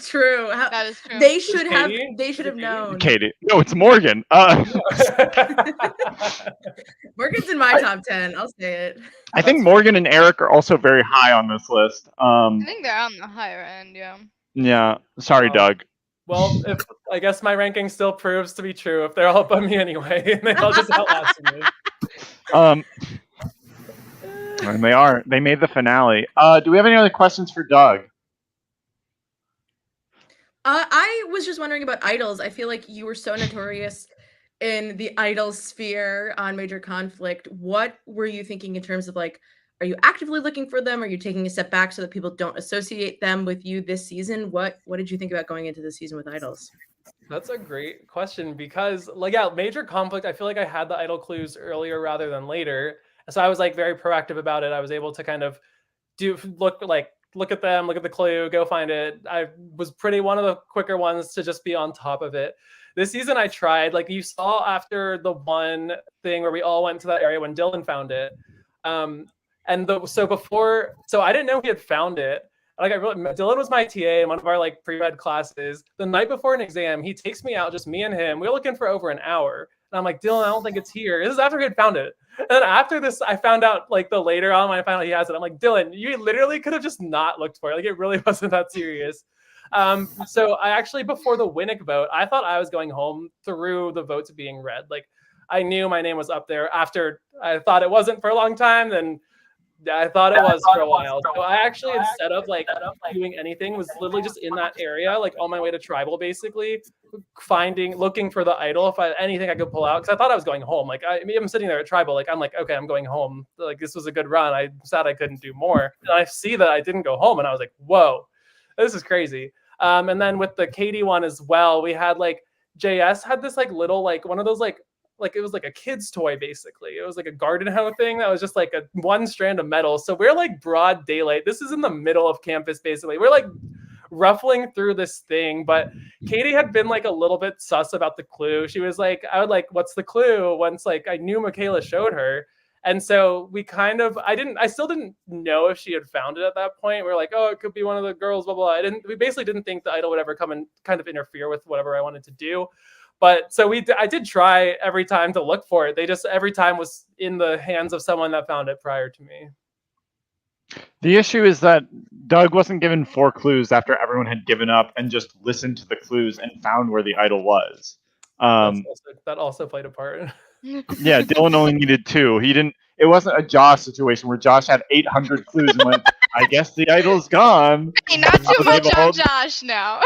True. That is true. They should have. Katie? They should have Katie? known. Katie. No, it's Morgan. Morgan's in my top 10. I'll say it. I think Morgan and Eric are also very high on this list. I think they're on the higher end, yeah. Yeah. Sorry, Oh. Doug. Well, I guess my ranking still proves to be true if they're all above me anyway, and they're all just outlasting me. And they are. They made the finale. Do we have any other questions for Doug? I was just wondering about idols. I feel like you were so notorious in the idol sphere on Major Conflict. What were you thinking in terms of like, are you actively looking for them? Are you taking a step back so that people don't associate them with you this season? What did you think about going into the season with idols? That's a great question because, like, yeah, Major Conflict, I feel like I had the idol clues earlier rather than later. So I was like very proactive about it. I was able to kind of look at them, look at the clue, go find it. I was one of the quicker ones to just be on top of it. This season I tried, like you saw after the one thing where we all went to that area when Dylan found it. So I didn't know he had found it. Like Dylan was my TA in one of our like pre-med classes. The night before an exam, he takes me out, just me and him. We were looking for over an hour. And I'm like, Dylan, I don't think it's here. This is after he had found it. And then after this, I found out like the later on when I found out he has it. I'm like, Dylan, you literally could have just not looked for it. Like it really wasn't that serious. So I actually, before the Winnick vote, I thought I was going home through the votes being read. Like I knew my name was up there after I thought it wasn't for a long time. Then I thought it was for a while. So I actually, instead of like doing anything, was literally just in that area, like on my way to tribal, basically looking for the idol, if anything I could pull out, because I thought I was going home. Like I'm sitting there at tribal, like I'm like, okay, I'm going home. Like this was a good run. I'm sad I couldn't do more. And I see that I didn't go home, and I was like, whoa, this is crazy. And then with the Katie one as well, we had like JS had this like little like one of those like it was like a kid's toy, basically. It was like a garden hoe thing that was just like a one strand of metal. So we're like broad daylight. This is in the middle of campus, basically. We're like ruffling through this thing, but Katie had been like a little bit sus about the clue. She was like, I would like, what's the clue? Once like I knew Michaela showed her. And so we kind of, I still didn't know if she had found it at that point. We were like, oh, it could be one of the girls, blah, blah, blah. We basically didn't think the idol would ever come and kind of interfere with whatever I wanted to do. But so I did try every time to look for it. They just every time was in the hands of someone that found it prior to me. The issue is that Doug wasn't given 4 clues after everyone had given up and just listened to the clues and found where the idol was. That also played a part. Yeah, Dylan only needed 2. He didn't. It wasn't a Josh situation where Josh had 800 clues and went, I guess the idol's gone. Hey, not too much on Josh now.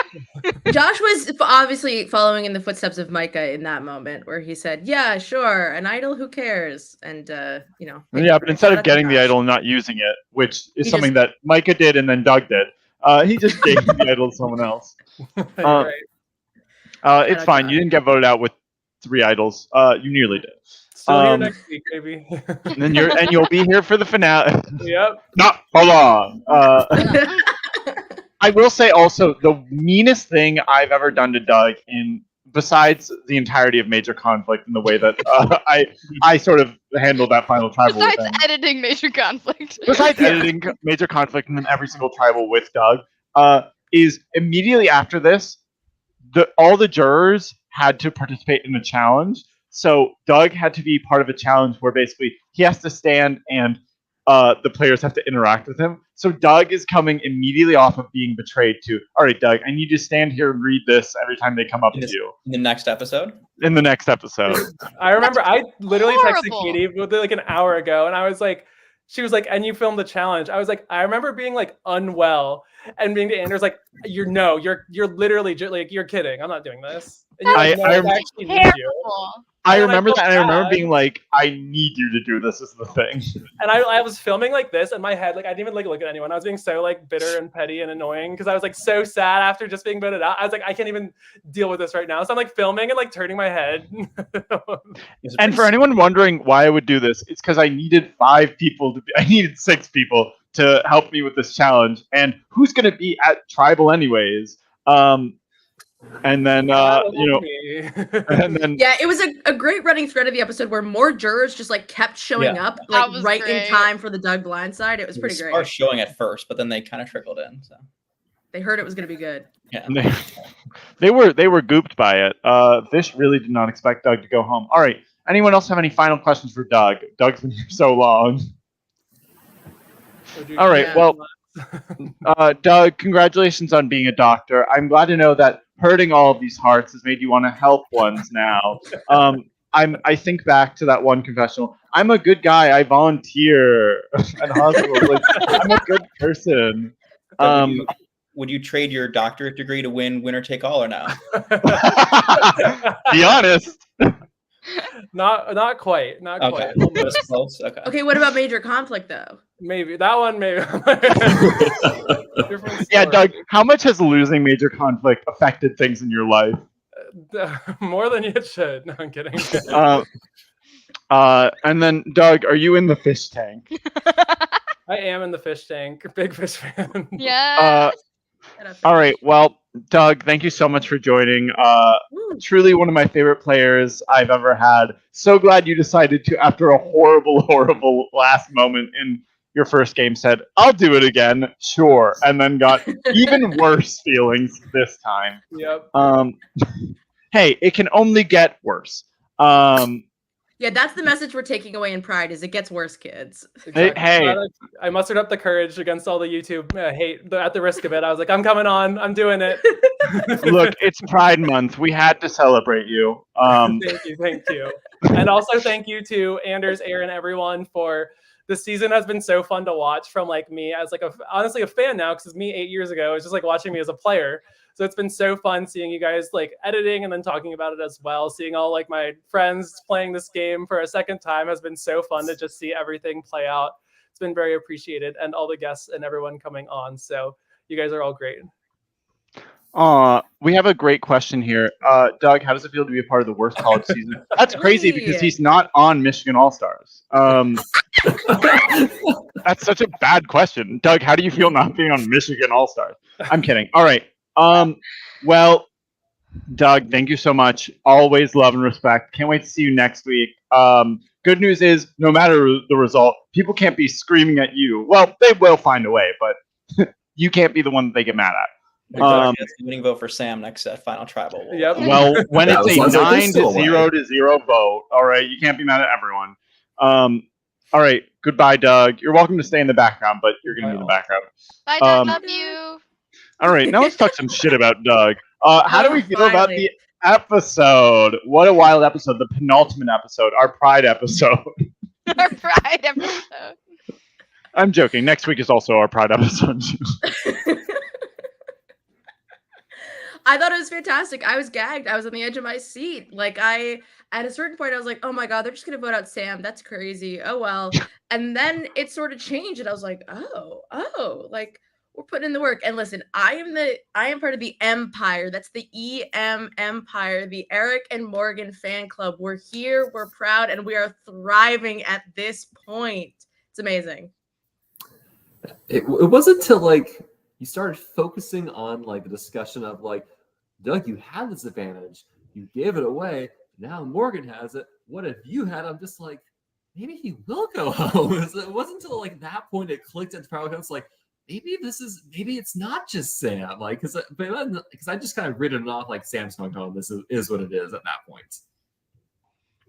Josh was obviously following in the footsteps of Micah in that moment where he said, yeah, sure, an idol, who cares? And, you know. Yeah, but instead of getting the idol and not using it, which is something that Micah did and then Doug did, he just gave the idol to someone else. It's fine. You didn't get voted out with 3 idols. You nearly did. Still here next week, baby. and you'll be here for the finale. Yep. No, hold on. I will say also the meanest thing I've ever done to Doug, besides the entirety of Major Conflict and the way that I sort of handled that final tribal. Besides editing Major Conflict. Besides editing Major Conflict and then every single tribal with Doug, is immediately after this, all the jurors had to participate in a challenge. So Doug had to be part of a challenge where basically he has to stand and the players have to interact with him. So Doug is coming immediately off of being betrayed to, all right, Doug, I need you to stand here and read this every time they come up to you. In the next episode? In the next episode. I remember I literally texted Katie like an hour ago and I was like, she was like, and you filmed the challenge. I was like, I remember being like unwell and being to Andrew's like, you're literally like, you're kidding. I'm not doing this. And I remember that, and I remember being like, I need you to do this is the thing. And I was filming like this in my head, like I didn't even like look at anyone. I was being so like bitter and petty and annoying because I was like so sad after just being voted out. I was like, I can't even deal with this right now. So I'm like filming and like turning my head. And for anyone wondering why I would do this, it's because I needed 6 people to help me with this challenge. And who's gonna be at tribal anyways? And then, and then yeah, it was a great running thread of the episode where more jurors just like kept showing up like right in time for the Doug blindside. It was pretty great. They were showing at first, but then they kind of trickled in. So they heard it was going to be good. Yeah, they were gooped by it. Fish really did not expect Doug to go home. All right, anyone else have any final questions for Doug? Doug's been here so long. All right, well. Doug, congratulations on being a doctor. I'm glad to know that hurting all of these hearts has made you want to help ones now. I think back to that one confessional. I'm a good guy. I volunteer at hospitals. Like, I'm a good person. Would you trade your doctorate degree to win winner take all or no? Be honest. Not quite. Not okay. quite. Close. Okay. Okay, what about Major Conflict though? Maybe that one. Maybe. Yeah, Doug. How much has losing Major Conflict affected things in your life? More than it should. No, I'm kidding. And then Doug, are you in the fish tank? I am in the fish tank. Big fish fan. Yeah. All right. Well, Doug, thank you so much for joining. Truly one of my favorite players I've ever had. So glad you decided to, after a horrible last moment in your first game, said, I'll do it again. Sure. And then got even worse feelings this time. Yep. Hey, it can only get worse. Yeah, that's the message we're taking away in Pride is it gets worse, kids. Exactly. Hey. I mustered up the courage against all the YouTube hate at the risk of it. I was like, I'm coming on. I'm doing it. Look, it's Pride Month. We had to celebrate you. Thank you. And also thank you to Anders, Erin, everyone for this season has been so fun to watch from like me as like honestly a fan now, because it's me 8 years ago. It's just like watching me as a player. So it's been so fun seeing you guys like editing and then talking about it as well. Seeing all like my friends playing this game for a second time has been so fun to just see everything play out. It's been very appreciated, and all the guests and everyone coming on. So you guys are all great. We have a great question here. Doug, how does it feel to be a part of the worst college season? That's crazy because he's not on Michigan All-Stars. That's such a bad question. Doug, how do you feel not being on Michigan All-Stars? I'm kidding. All right. Well, Doug, thank you so much. Always love and respect. Can't wait to see you next week. Good news is, no matter the result, people can't be screaming at you. Well, they will find a way, but you can't be the one that they get mad at. Winning vote for Sam next Final Tribal. Yep. Well, when it's a 9-0 vote, all right, you can't be mad at everyone. All right, goodbye, Doug. You're welcome to stay in the background, but you're going to be in the background. Bye, Doug. Love you. All right, now let's talk some shit about Doug. How do we feel about the episode? What a wild episode. The penultimate episode, our Pride episode. Our Pride episode. I'm joking. Next week is also our Pride episode. I thought it was fantastic. I was gagged. I was on the edge of my seat. Like at a certain point, I was like, oh my God, they're just going to vote out Sam. That's crazy. Oh, well. And then it sort of changed. And I was like, oh, like we're putting in the work. And listen, I am part of the Empire. That's the EM Empire, the Eric and Morgan fan club. We're here. We're proud. And we are thriving at this point. It's amazing. It wasn't until like you started focusing on like the discussion of like, Doug, you had this advantage, you gave it away, now Morgan has it. What if you had? I'm just like, maybe he will go home. It wasn't until like that point it clicked at Power House, like maybe it's not just Sam, like because I just kind of written it off like Sam's going home. This is what it is at that point.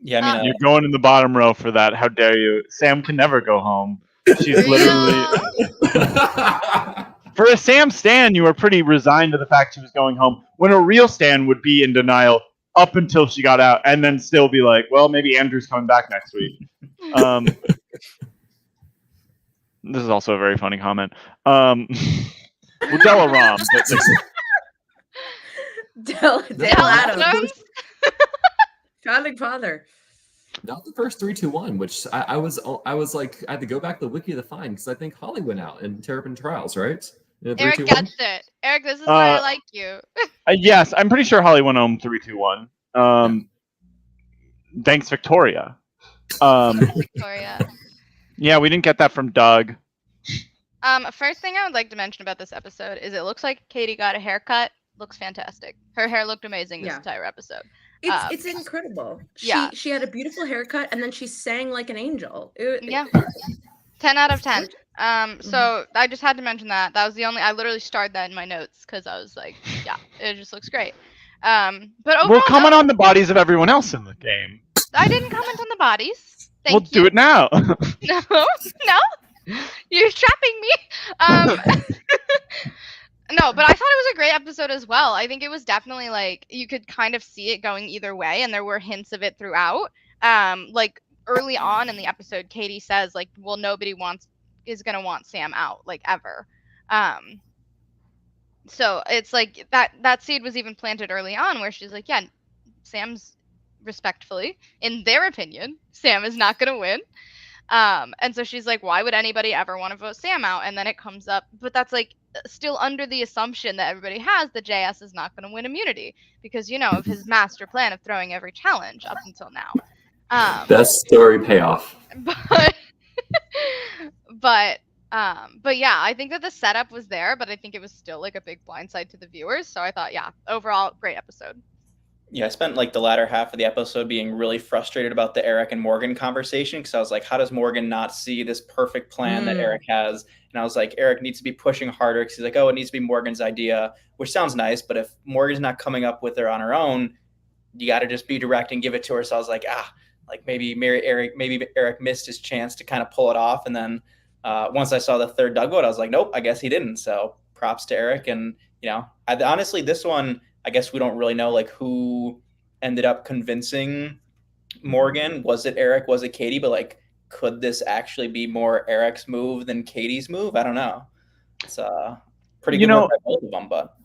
Yeah, I mean, you're going in the bottom row for that. How dare you? Sam can never go home. She's literally. For a Sam stan, you were pretty resigned to the fact she was going home, when a real stan would be in denial up until she got out and then still be like, well, maybe Andrew's coming back next week. This is also a very funny comment. Well, Delaram. Dale Adams. Founding father. Not the first 3, 2, 1, which I was like, I had to go back to the wiki to find, because I think Holly went out in Terrapin Trials, right? Eric gets it. Eric, this is why I like you. Yes, I'm pretty sure Holly went home 3, 2, 1. Thanks, Victoria. Victoria. Yeah, we didn't get that from Doug. First thing I would like to mention about this episode is it looks like Katie got a haircut. Looks fantastic. Her hair looked amazing this entire episode. It's incredible. She had a beautiful haircut and then she sang like an angel. 10 out of 10. So I just had to mention that. That was the only. I literally starred that in my notes because I was like, yeah, it just looks great. But overall, we'll comment on the bodies of everyone else in the game. I didn't comment on the bodies. We'll do it now. No, you're trapping me. No, but I thought it was a great episode as well. I think it was definitely like you could kind of see it going either way, and there were hints of it throughout. Like early on in the episode, Katie says like, "Well, nobody is gonna want Sam out like ever." So it's like that seed was even planted early on, where she's like, "Yeah, Sam's respectfully, in their opinion, Sam is not gonna win." And so she's like, "Why would anybody ever want to vote Sam out?" And then it comes up, but that's like still under the assumption that everybody has that JS is not going to win immunity because, you know, of his master plan of throwing every challenge up until now. Best story payoff. But yeah, I think that the setup was there, but I think it was still like a big blindside to the viewers. So I thought, yeah, overall, great episode. Yeah, I spent like the latter half of the episode being really frustrated about the Eric and Morgan conversation because I was like, how does Morgan not see this perfect plan that Eric has? And I was like, Eric needs to be pushing harder because he's like, oh, it needs to be Morgan's idea, which sounds nice. But if Morgan's not coming up with her on her own, you got to just be direct and give it to her. So I was like, like maybe Eric missed his chance to kind of pull it off. And then once I saw the third Doug vote, I was like, nope, I guess he didn't. So props to Eric. And, honestly, this one, I guess we don't really know like who ended up convincing Morgan. Was it Eric? Was it Katie? But like, could this actually be more Eric's move than Katie's move? I don't know. It's pretty good work by both of them, but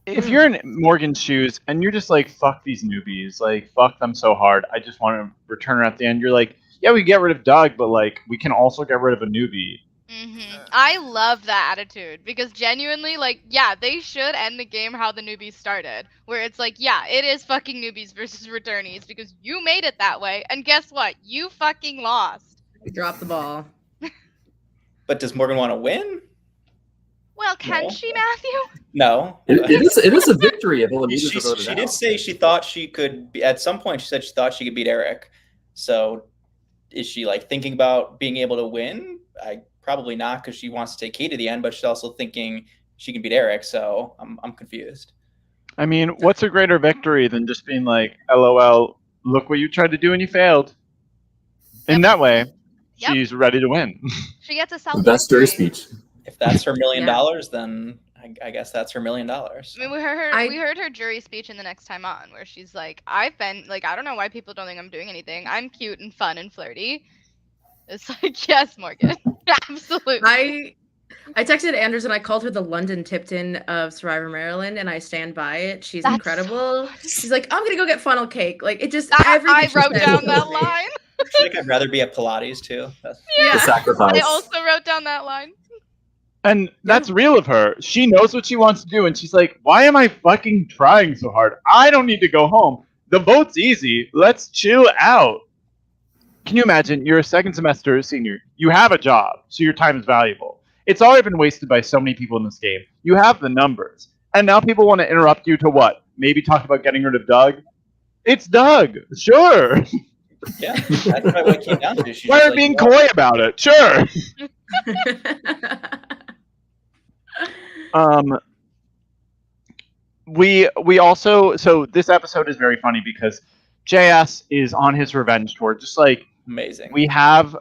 if you're in Morgan's shoes and you're just like, fuck these newbies, like fuck them so hard, I just want to return her at the end. You're like, yeah, we get rid of Doug, but like we can also get rid of a newbie. I love that attitude because genuinely, like, yeah, they should end the game how the newbies started, where it's like, yeah, it is fucking newbies versus returnees because you made it that way, and guess what? You fucking lost. You dropped the ball. But does Morgan want to win? Well, can she, Matthew? No. It is a victory if all the newbies are voted She out. did say she thought she could be, at some point she said she thought she could beat Eric. So is she like thinking about being able to win? Probably not, because she wants to take Katie to the end, but she's also thinking she can beat Eric. So I'm confused. I mean, what's a greater victory than just being like, LOL, look what you tried to do and you failed. In that way, she's ready to win. She gets a The self best jury speech. If that's her $1 million, then I guess that's her $1 million. I mean, we heard her jury speech in the next time on, where she's like, I've been like, I don't know why people don't think I'm doing anything. I'm cute and fun and flirty. It's like, yes, Morgan, absolutely. I texted Anders and I called her the London Tipton of Survivor Maryland, and I stand by it. She's incredible. She's like, I'm gonna go get funnel cake. Like it just. I wrote down that line. I think I'd rather be at Pilates too. Yeah, the sacrifice. I also wrote down that line. And that's real of her. She knows what she wants to do, and she's like, why am I fucking trying so hard? I don't need to go home. The vote's easy. Let's chill out. Can you imagine? You're a second semester senior. You have a job, so your time is valuable. It's already been wasted by so many people in this game. You have the numbers. And now people want to interrupt you to what? Maybe talk about getting rid of Doug? It's Doug. Sure. Yeah, that's probably what it came down to. Why are you being coy about it? Sure. We also, so this episode is very funny because JS is on his revenge tour, just like amazing. We have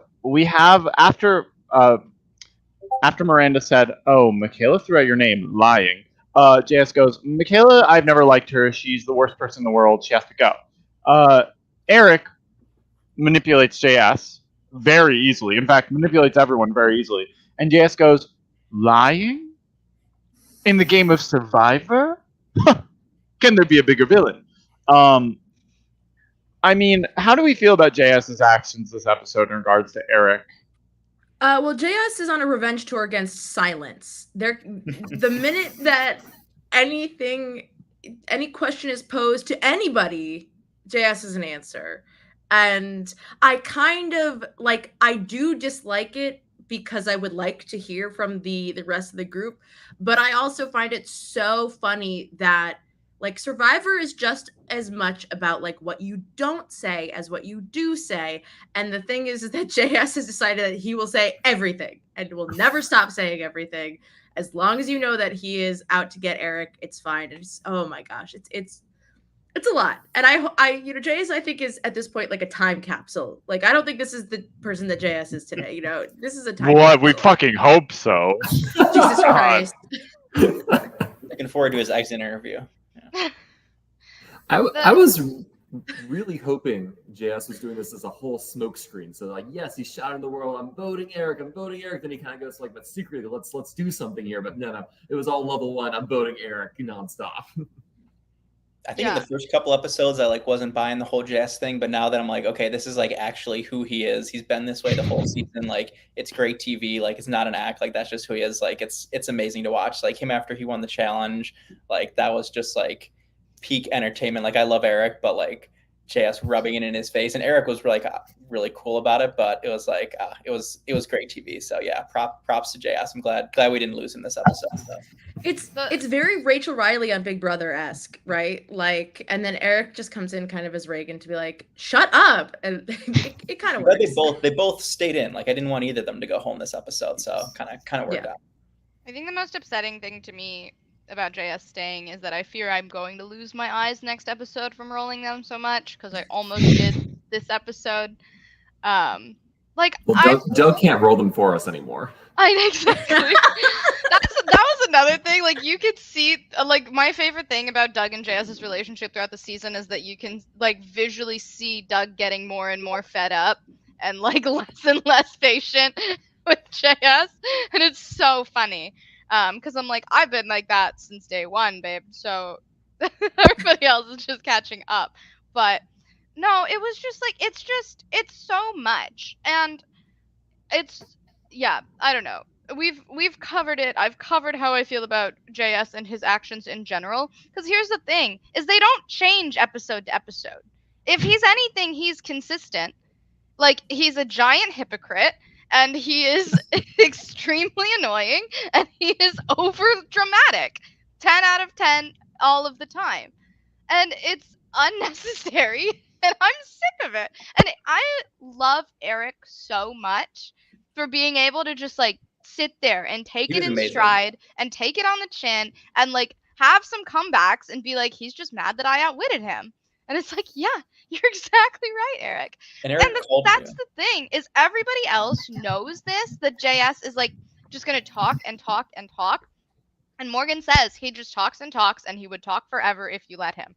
after Miranda said, "Oh, Michaela threw out your name," lying. JS goes, "Michaela, I've never liked her. She's the worst person in the world. She has to go." Eric manipulates JS very easily. In fact, manipulates everyone very easily. And JS goes, "Lying? In the game of Survivor? Can there be a bigger villain?" I mean, how do we feel about JS's actions this episode in regards to Eric? Well, JS is on a revenge tour against silence. The minute that any question is posed to anybody, JS is an answer. And I kind of I do dislike it because I would like to hear from the rest of the group, but I also find it so funny that Survivor is just as much about what you don't say as what you do say. And the thing is that JS has decided that he will say everything and will never stop saying everything. As long as you know that he is out to get Eric, it's fine. It's, oh my gosh, it's a lot. And I JS I think is at this point a time capsule. I don't think this is the person that JS is today. This is a time capsule. We fucking hope so. Jesus Christ. Looking forward to his exit interview. Yeah. I was really hoping JS was doing this as a whole smoke screen. So yes, he's shouting the world, I'm voting Eric. Then he kind of goes but secretly, let's do something here. But no, it was all level one. I'm voting Eric nonstop. I think in the first couple episodes, I wasn't buying the whole JS thing, but now that I'm okay, this is actually who he is. He's been this way the whole season. It's great TV. It's not an act. That's just who he is. It's amazing to watch. Him after he won the challenge, that was just peak entertainment. I love Eric, but JS rubbing it in his face, and Eric was really cool about it. But it was it was great TV. So yeah, props to JS. I'm glad we didn't lose him this episode. So. It's very Rachel Riley on Big Brother-esque, right? And then Eric just comes in kind of as Reagan to be shut up, and it kind of works. They both stayed in. I didn't want either of them to go home this episode, so kind of worked out. I think the most upsetting thing to me about JS staying is that I fear I'm going to lose my eyes next episode from rolling them so much because I almost did this episode. Like Well, Joe can't roll them for us anymore. exactly. That was another thing. Like you could see, like my favorite thing about Doug and JS's relationship throughout the season is that you can like visually see Doug getting more and more fed up and like less and less patient with JS, and it's so funny. Because I'm like, I've been like that since day one, babe. So everybody else is just catching up. But no, it was just like it's so much, and it's yeah, I don't know. We've covered it. I've covered how I feel about JS and his actions in general. Because here's the thing: is they don't change episode to episode. If he's anything, he's consistent. Like he's a giant hypocrite, and he is extremely annoying, and he is over dramatic. 10 out of 10 all of the time, and it's unnecessary. And I'm sick of it. And I love Eric so much for being able to just like sit there and take He it was in amazing. stride and take it on the chin and like have some comebacks and be like, he's just mad that I outwitted him. And it's like, yeah, you're exactly right, Eric. And Eric called That's you. the thing is everybody else knows this, that JS is like just gonna talk and talk and talk. And Morgan says he just talks and talks and he would talk forever if you let him.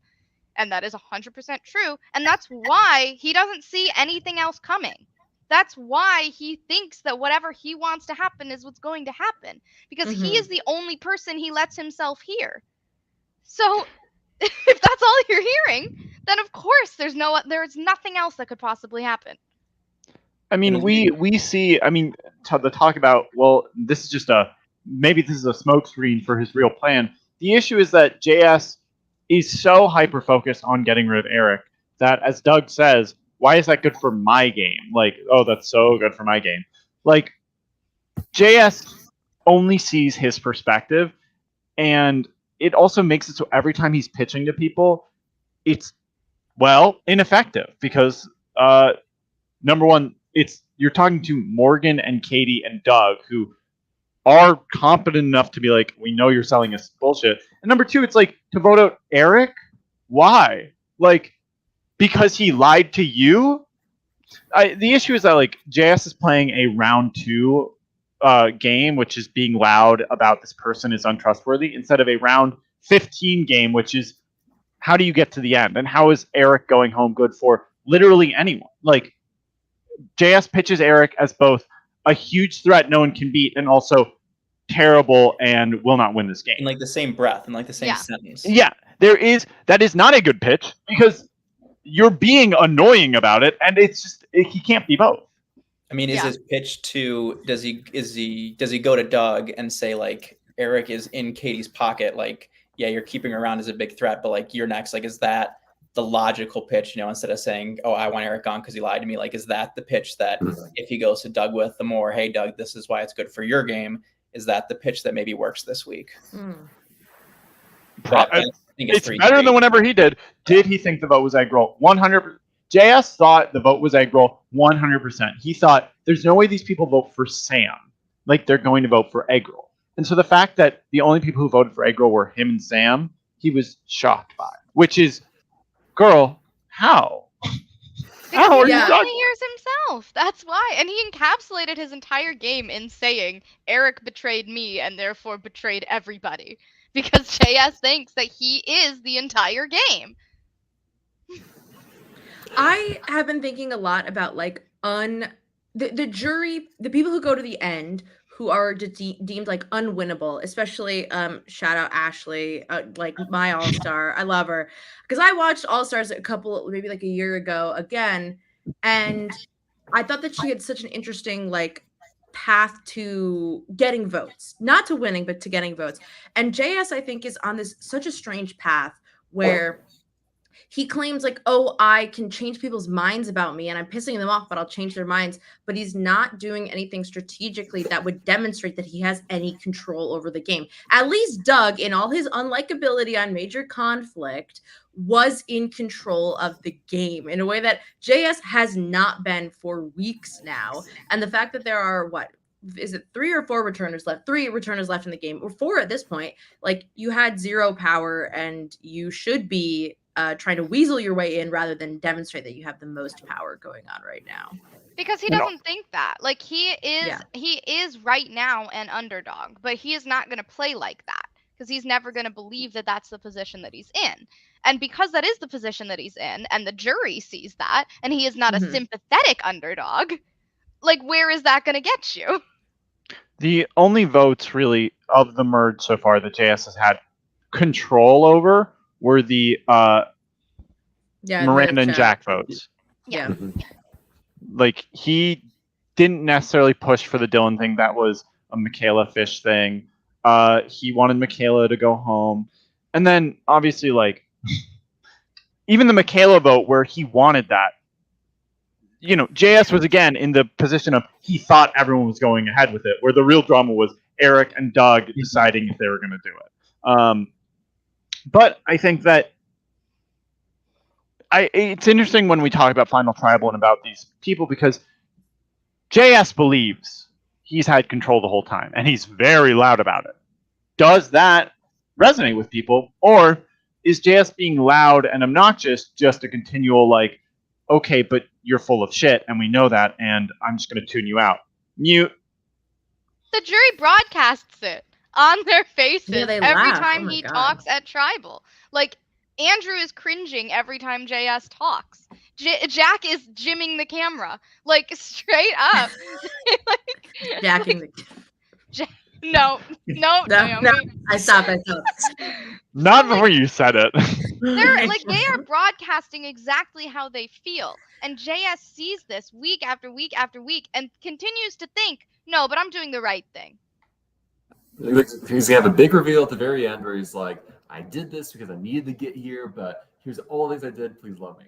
And that is 100% true. And that's why he doesn't see anything else coming. That's why he thinks that whatever he wants to happen is what's going to happen. Because he is the only person he lets himself hear. So if that's all you're hearing, then of course there's nothing else that could possibly happen. I mean, we see. I mean, the talk about this is just maybe this is a smokescreen for his real plan. The issue is that JS is so hyper focused on getting rid of Eric that, as Doug says, why is that good for my game? Like, oh, that's so good for my game. Like, JS only sees his perspective, and it also makes it so every time he's pitching to people, it's ineffective because number one, you're talking to Morgan and Katie and Doug, who are competent enough to be like, we know you're selling us bullshit. And number two, it's like, to vote out Eric? Why? Like, because he lied to you? The issue is that, like, JS is playing a round 2 game, which is being loud about this person is untrustworthy, instead of a round 15 game, which is how do you get to the end? And how is Eric going home good for literally anyone? Like, JS pitches Eric as both a huge threat no one can beat and also terrible and will not win this game. In like the same breath, in like the same sentence. Yeah, that is not a good pitch because you're being annoying about it, and it's just he can't be both. I mean, is his pitch to does he go to Doug and say like Eric is in Katie's pocket, like, yeah, you're keeping her around as a big threat, but like you're next, like, is that the logical pitch, instead of saying, oh, I want Eric gone because he lied to me, like, is that the pitch that if he goes to Doug with the more, hey Doug, this is why it's good for your game, is that the pitch that maybe works this week? I think it's better than whenever he did. Did he think the vote was egg roll? 100%. JS thought the vote was egg roll 100%. He thought there's no way these people vote for Sam. Like, they're going to vote for egg roll. And so the fact that the only people who voted for egg roll were him and Sam, he was shocked by. Which is, girl, how? How are you? He only hears himself. That's why. And he encapsulated his entire game in saying, Eric betrayed me and therefore betrayed everybody. Because JS thinks that he is the entire game. I have been thinking a lot about like the jury, the people who go to the end who are deemed like unwinnable, especially shout out Ashley, like my all-star. I love her because I watched All Stars maybe like a year ago again, and I thought that she had such an interesting like path to getting votes, not to winning, but to getting votes. And JS, I think, is on this such a strange path where he claims like, oh, I can change people's minds about me and I'm pissing them off, but I'll change their minds. But he's not doing anything strategically that would demonstrate that he has any control over the game. At least Doug, in all his unlikability on Major Conflict, was in control of the game in a way that JS has not been for weeks now. And the fact that there are, is it 3 or 4 returners left? 3 returners left in the game, or 4 at this point. Like, you had 0 power, and you should be trying to weasel your way in rather than demonstrate that you have the most power going on right now. Because he And doesn't think that. Like, he is right now an underdog, but he is not going to play like that because he's never going to believe that that's the position that he's in. And because that is the position that he's in, and the jury sees that, and he is not a sympathetic underdog, like, where is that going to get you? The only votes really of the merge so far that JS has had control over were the Miranda and Jack votes. Yeah. Like, he didn't necessarily push for the Dylan thing. That was a Michaela Fish thing. He wanted Michaela to go home. And then, obviously, like, even the Michaela vote where he wanted that, you know, JS was, again, in the position of he thought everyone was going ahead with it, where the real drama was Eric and Doug deciding if they were going to do it. But I think that it's interesting when we talk about Final Tribal and about these people, because JS believes he's had control the whole time, and he's very loud about it. Does that resonate with people, or is JS being loud and obnoxious just a continual, like, okay, but you're full of shit, and we know that, and I'm just going to tune you out? Mute. The jury broadcasts it on their faces every laugh. time he talks at Tribal. Like, Andrew is cringing every time JS talks. Jack is jimming the camera, like, straight up. Like, jacking the. No, Naomi. I stopped. Not before you said it. They're like, they are broadcasting exactly how they feel, and JS sees this week after week after week and continues to think, no, but I'm doing the right thing. He's gonna have a big reveal at the very end where he's like, I did this because I needed to get here, but here's all the things I did. Please love me.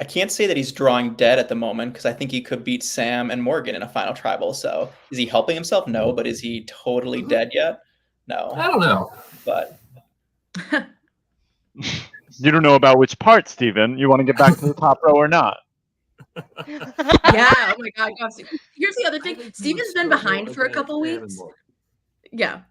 I can't say that he's drawing dead at the moment because I think he could beat Sam and Morgan in a Final Tribal. So is he helping himself? No. But is he totally dead yet? No. I don't know. But you don't know about which part, Steven. You want to get back to the top row or not? Yeah. Oh my God. Here's the other thing. Steven's been behind for a couple weeks. Yeah.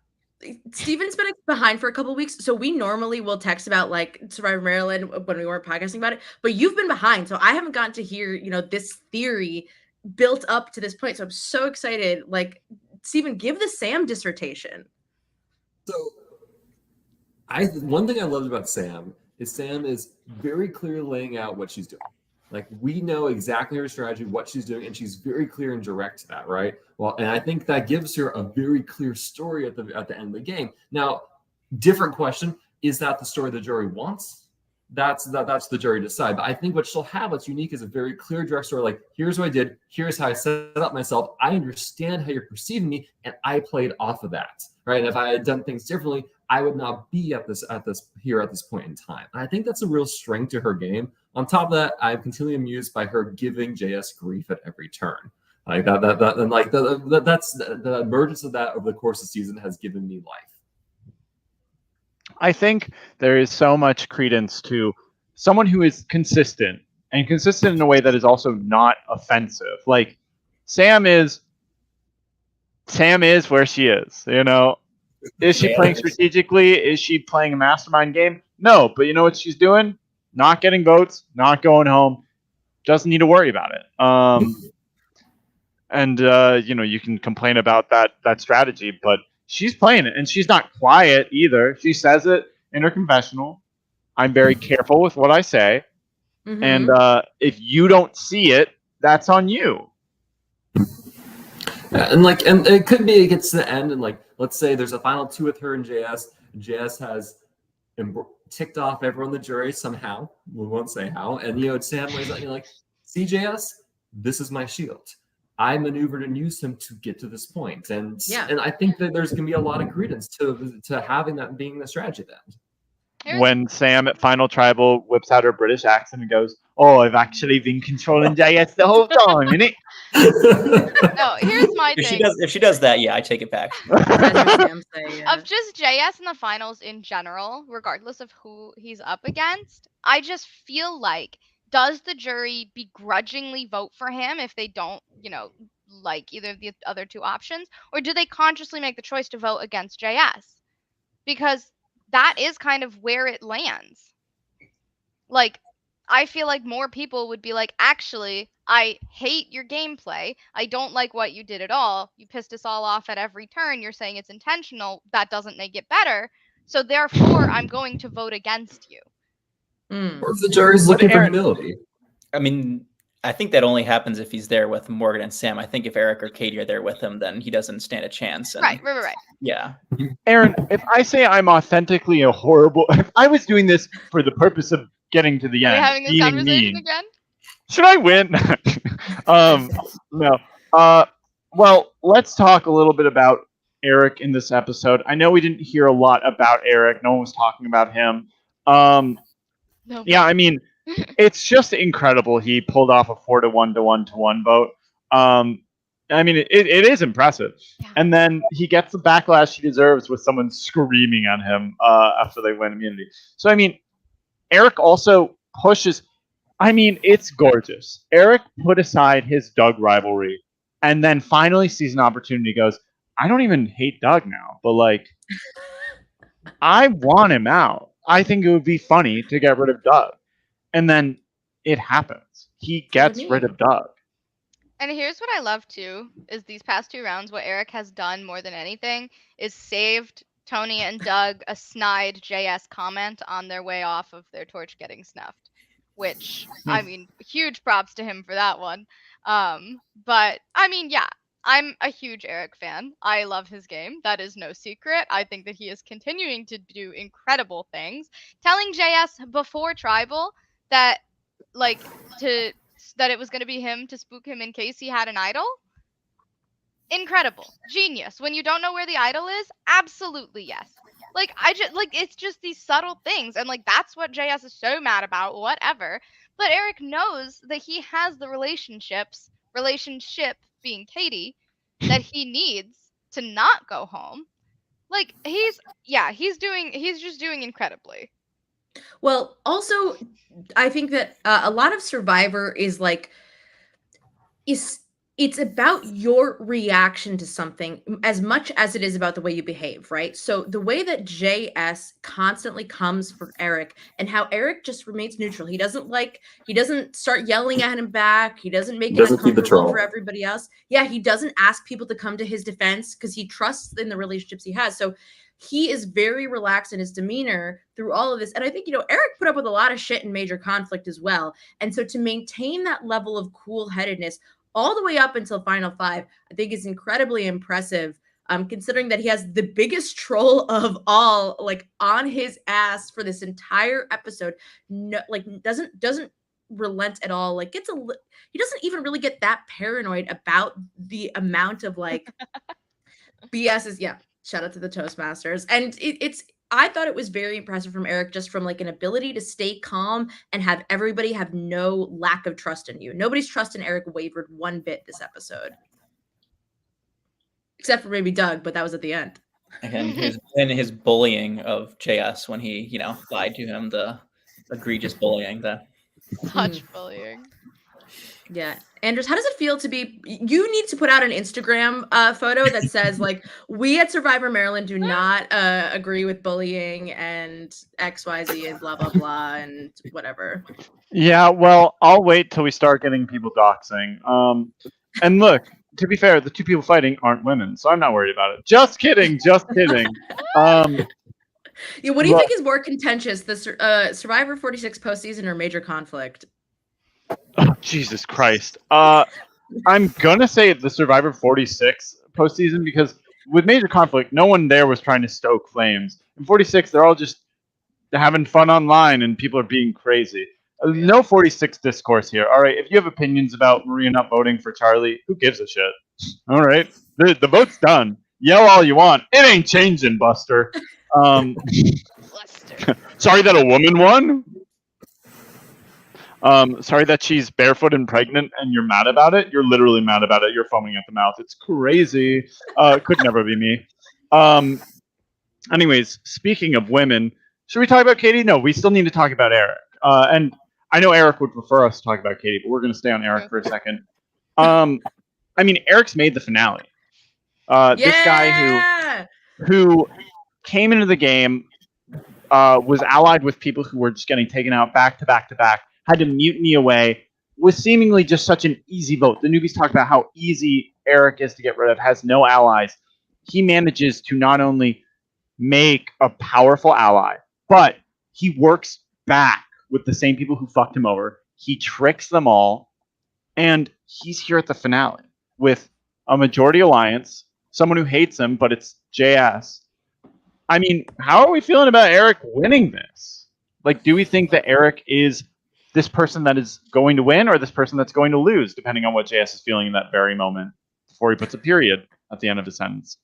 Steven's been behind for a couple weeks, so we normally will text about, like, Survivor Maryland when we weren't podcasting about it, but you've been behind, so I haven't gotten to hear, you know, this theory built up to this point, so I'm so excited. Like, Steven, give the Sam dissertation. So, one thing I loved about Sam is very clearly laying out what she's doing. Like, we know exactly her strategy, what she's doing, and she's very clear and direct to that, right? Well, and I think that gives her a very clear story at the end of the game. Now, different question, is that the story the jury wants? That's the jury decide. But I think what she'll have that's unique is a very clear, direct story. Like, here's what I did, here's how I set up myself. I understand how you're perceiving me, and I played off of that, right? And if I had done things differently, I would not be at this point in time. And I think that's a real strength to her game. On top of that, I'm continually amused by her giving JS grief at every turn. Like that's the emergence of that over the course of the season has given me life. I think there is so much credence to someone who is consistent, and consistent in a way that is also not offensive. Like, Sam is where she is, you know. Is she playing strategically? Is she playing a mastermind game? No, but you know what she's doing? Not getting votes, not going home. Doesn't need to worry about it. And you know, you can complain about that strategy, but she's playing it, and she's not quiet either. She says it in her confessional. I'm very careful with what I say, and if you don't see it, that's on you. And it could be it gets to the end, and like, let's say there's a final 2 with her and JS. JS has ticked off everyone in the jury somehow. We won't say how. And you know, Sam lays out, you're like, see, JS, this is my shield. I maneuvered and used him to get to this point. And I think that there's gonna be a lot of credence to having that being the strategy then. When Sam at Final Tribal whips out her British accent and goes, "Oh, I've actually been controlling JS the whole time, innit?" No, here's my thing. If she does that, yeah, I take it back. Of just JS in the finals in general, regardless of who he's up against, I just feel like, does the jury begrudgingly vote for him if they don't, you know, like either of the other two options, or do they consciously make the choice to vote against JS? Because that is kind of where it lands. Like, I feel like more people would be like, actually, I hate your gameplay. I don't like what you did at all. You pissed us all off at every turn. You're saying it's intentional. That doesn't make it better. So therefore, I'm going to vote against you. Mm. Or if the jury's But looking for Erin- humility. I mean, I think that only happens if he's there with Morgan and Sam. I think if Eric or Katie are there with him, then he doesn't stand a chance. And, Right. Yeah. Erin, if I say I'm authentically a horrible, if I was doing this for the purpose of getting to the Are we end, having this being conversation mean, again? should I win? No. Well, let's talk a little bit about Eric in this episode. I know we didn't hear a lot about Eric. No one was talking about him. No. Yeah, I mean, it's just incredible he pulled off a 4-1 to 1-1 vote. I mean, it is impressive. Yeah. And then he gets the backlash he deserves with someone screaming at him after they win immunity. So, I mean, Eric also pushes. I mean, it's gorgeous. Eric put aside his Doug rivalry and then finally sees an opportunity, goes, I don't even hate Doug now, but like, I want him out. I think it would be funny to get rid of Doug. And then it happens. He gets rid of Doug. And here's what I love too, is these past 2 rounds, what Eric has done more than anything is saved Tony and Doug a snide JS comment on their way off of their torch getting snuffed. Which, I mean, huge props to him for that one. But, I mean, yeah, I'm a huge Eric fan. I love his game. That is no secret. I think that he is continuing to do incredible things. Telling JS before Tribal that, like, that it was going to be him to spook him in case he had an idol. Incredible. Genius. When you don't know where the idol is, absolutely yes. Like, it's just these subtle things. And, like, that's what JS is so mad about, whatever. But Eric knows that he has the relationship being Katie, that he needs to not go home. Like, he's just doing incredibly. Well, also, I think that a lot of Survivor is like, it's about your reaction to something as much as it is about the way you behave, right? So the way that JS constantly comes for Eric and how Eric just remains neutral. He doesn't start yelling at him back. He doesn't make it uncomfortable for everybody else. Yeah, he doesn't ask people to come to his defense because he trusts in the relationships he has. So he is very relaxed in his demeanor through all of this. And I think, Eric put up with a lot of shit in major conflict as well. And so to maintain that level of cool-headedness all the way up until Final 5, I think is incredibly impressive, considering that he has the biggest troll of all, like, on his ass for this entire episode. No, like, doesn't relent at all. Like, he doesn't even really get that paranoid about the amount of, like, BS is, yeah, shout out to the Toastmasters. And I thought it was very impressive from Eric, just from like an ability to stay calm and have everybody have no lack of trust in you. Nobody's trust in Eric wavered one bit this episode. Except for maybe Doug, but that was at the end. And his bullying of JS when he, lied to him, the egregious bullying that. Such bullying. Yeah. Andres, how does it feel to be, you need to put out an Instagram photo that says, like, we at Survivor Maryland do not agree with bullying and XYZ and blah, blah, blah, and whatever. Yeah, well, I'll wait till we start getting people doxing. And look, to be fair, the 2 people fighting aren't women, so I'm not worried about it. Just kidding. Yeah, what do you think is more contentious, the Survivor 46 postseason or major conflict? Oh, Jesus Christ. I'm gonna say the Survivor 46 postseason, because with major conflict, no one there was trying to stoke flames. In 46, they're all just having fun online and people are being crazy. No 46 discourse here. All right, if you have opinions about Maria not voting for Charlie, who gives a shit? All right, the vote's done. Yell all you want. It ain't changing, Buster. Buster. Sorry that a woman won? Sorry that she's barefoot and pregnant and you're mad about it. You're literally mad about it. You're foaming at the mouth. It's crazy. Could never be me. Anyways, speaking of women, should we talk about Katie? No, we still need to talk about Eric. And I know Eric would prefer us to talk about Katie, but we're going to stay on Eric for a second. I mean, Eric's made the finale. This guy who came into the game, was allied with people who were just getting taken out back to back to back, had to mutiny away, was seemingly just such an easy vote. The newbies talk about how easy Eric is to get rid of, has no allies. He manages to not only make a powerful ally, but he works back with the same people who fucked him over. He tricks them all, and he's here at the finale with a majority alliance, someone who hates him, but it's JS. I mean, how are we feeling about Eric winning this? Like, do we think that Eric is this person that is going to win or this person that's going to lose, depending on what JS is feeling in that very moment before he puts a period at the end of his sentence?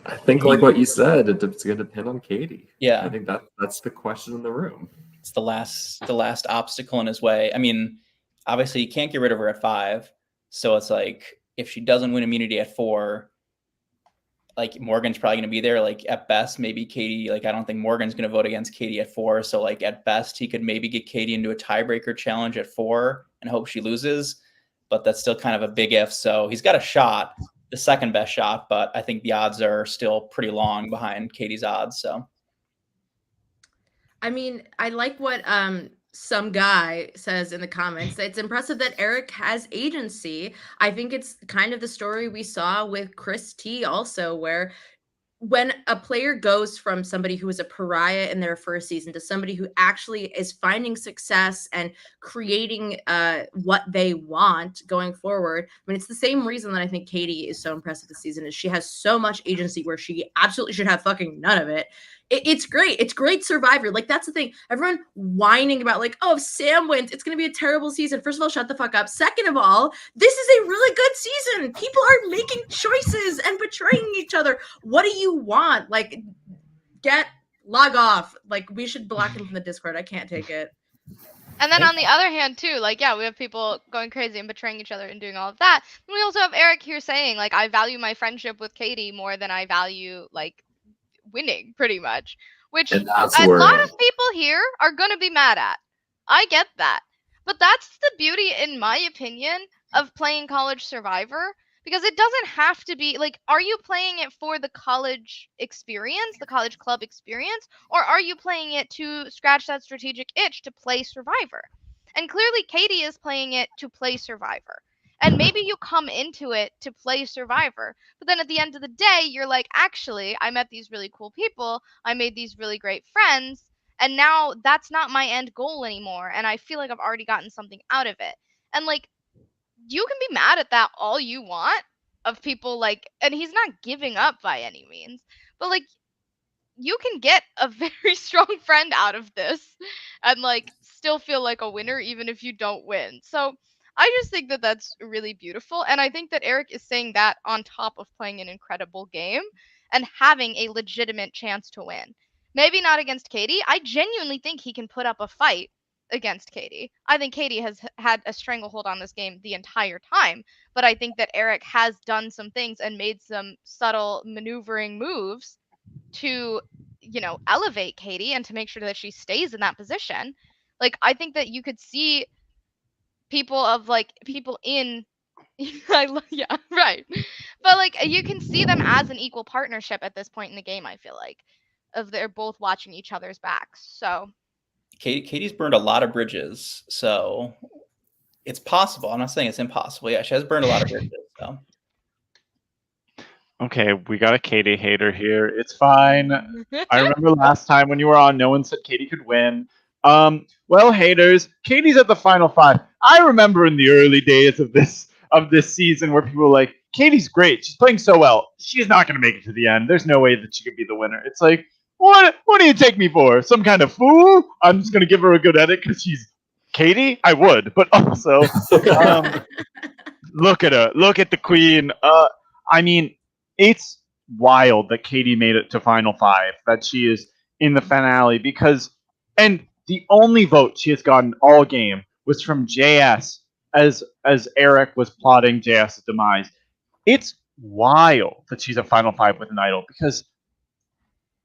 I think, like what you said, it's going to depend on Katie. Yeah, I think that's the question in the room. It's the last obstacle in his way. I mean, obviously, you can't get rid of her at 5, so it's like if she doesn't win immunity at 4, like Morgan's probably going to be there. Like at best, maybe Katie. Like I don't think Morgan's going to vote against Katie at 4. So like at best, he could maybe get Katie into a tiebreaker challenge at 4 and hope she loses. But that's still kind of a big if. So he's got a shot, the second best shot, but I think the odds are still pretty long behind Katie's odds. So, I mean, I like what some guy says in the comments. It's impressive that Eric has agency. I think it's kind of the story we saw with Chris T also, where when a player goes from somebody who is a pariah in their first season to somebody who actually is finding success and creating what they want going forward, I mean, it's the same reason that I think Katie is so impressive this season is she has so much agency where she absolutely should have fucking none of it. It's great. It's great Survivor. Like, that's the thing. Everyone whining about, like, oh, if Sam wins, it's going to be a terrible season. First of all, shut the fuck up. Second of all, this is a really good season. People are making choices and betraying each other. What do you want? Like, log off. Like, we should block him from the Discord. I can't take it. And then on the other hand, too, like, yeah, we have people going crazy and betraying each other and doing all of that. And we also have Eric here saying, like, I value my friendship with Katie more than I value, like, winning, pretty much. Which a lot of people here are going to be mad at. I get that. But that's the beauty, in my opinion, of playing College Survivor. Because it doesn't have to be, like, are you playing it for the college experience, the college club experience? Or are you playing it to scratch that strategic itch to play Survivor? And clearly Katie is playing it to play Survivor. And maybe you come into it to play Survivor, but then at the end of the day, you're like, actually, I met these really cool people, I made these really great friends, and now that's not my end goal anymore, and I feel like I've already gotten something out of it. And, like, you can be mad at that all you want, of people, like, and he's not giving up by any means, but, like, you can get a very strong friend out of this, and, like, still feel like a winner even if you don't win. So I just think that that's really beautiful. And I think that Eric is saying that on top of playing an incredible game and having a legitimate chance to win. Maybe not against Katie. I genuinely think he can put up a fight against Katie. I think Katie has had a stranglehold on this game the entire time. But I think that Eric has done some things and made some subtle maneuvering moves to, elevate Katie and to make sure that she stays in that position. Like, I think that you could see people in yeah, right, but like you can see them as an equal partnership at this point in the game. I feel like of they're both watching each other's backs. So Katie's burned a lot of bridges, so it's possible. I'm not saying it's impossible. Yeah, she has burned a lot of bridges. So okay, we got a Katie hater here. It's fine. I remember last time when you were on, no one said Katie could win. Well, haters, Katie's at the final 5. I remember in the early days of this season where people were like, Katie's great. She's playing so well. She's not going to make it to the end. There's no way that she could be the winner. It's like, what do you take me for? Some kind of fool? I'm just going to give her a good edit because she's Katie? I would. But also, look at her. Look at the queen. I mean, it's wild that Katie made it to final 5, that she is in the finale because, and the only vote she has gotten all game was from JS as Eric was plotting JS's demise. It's wild that she's a final 5 with an idol because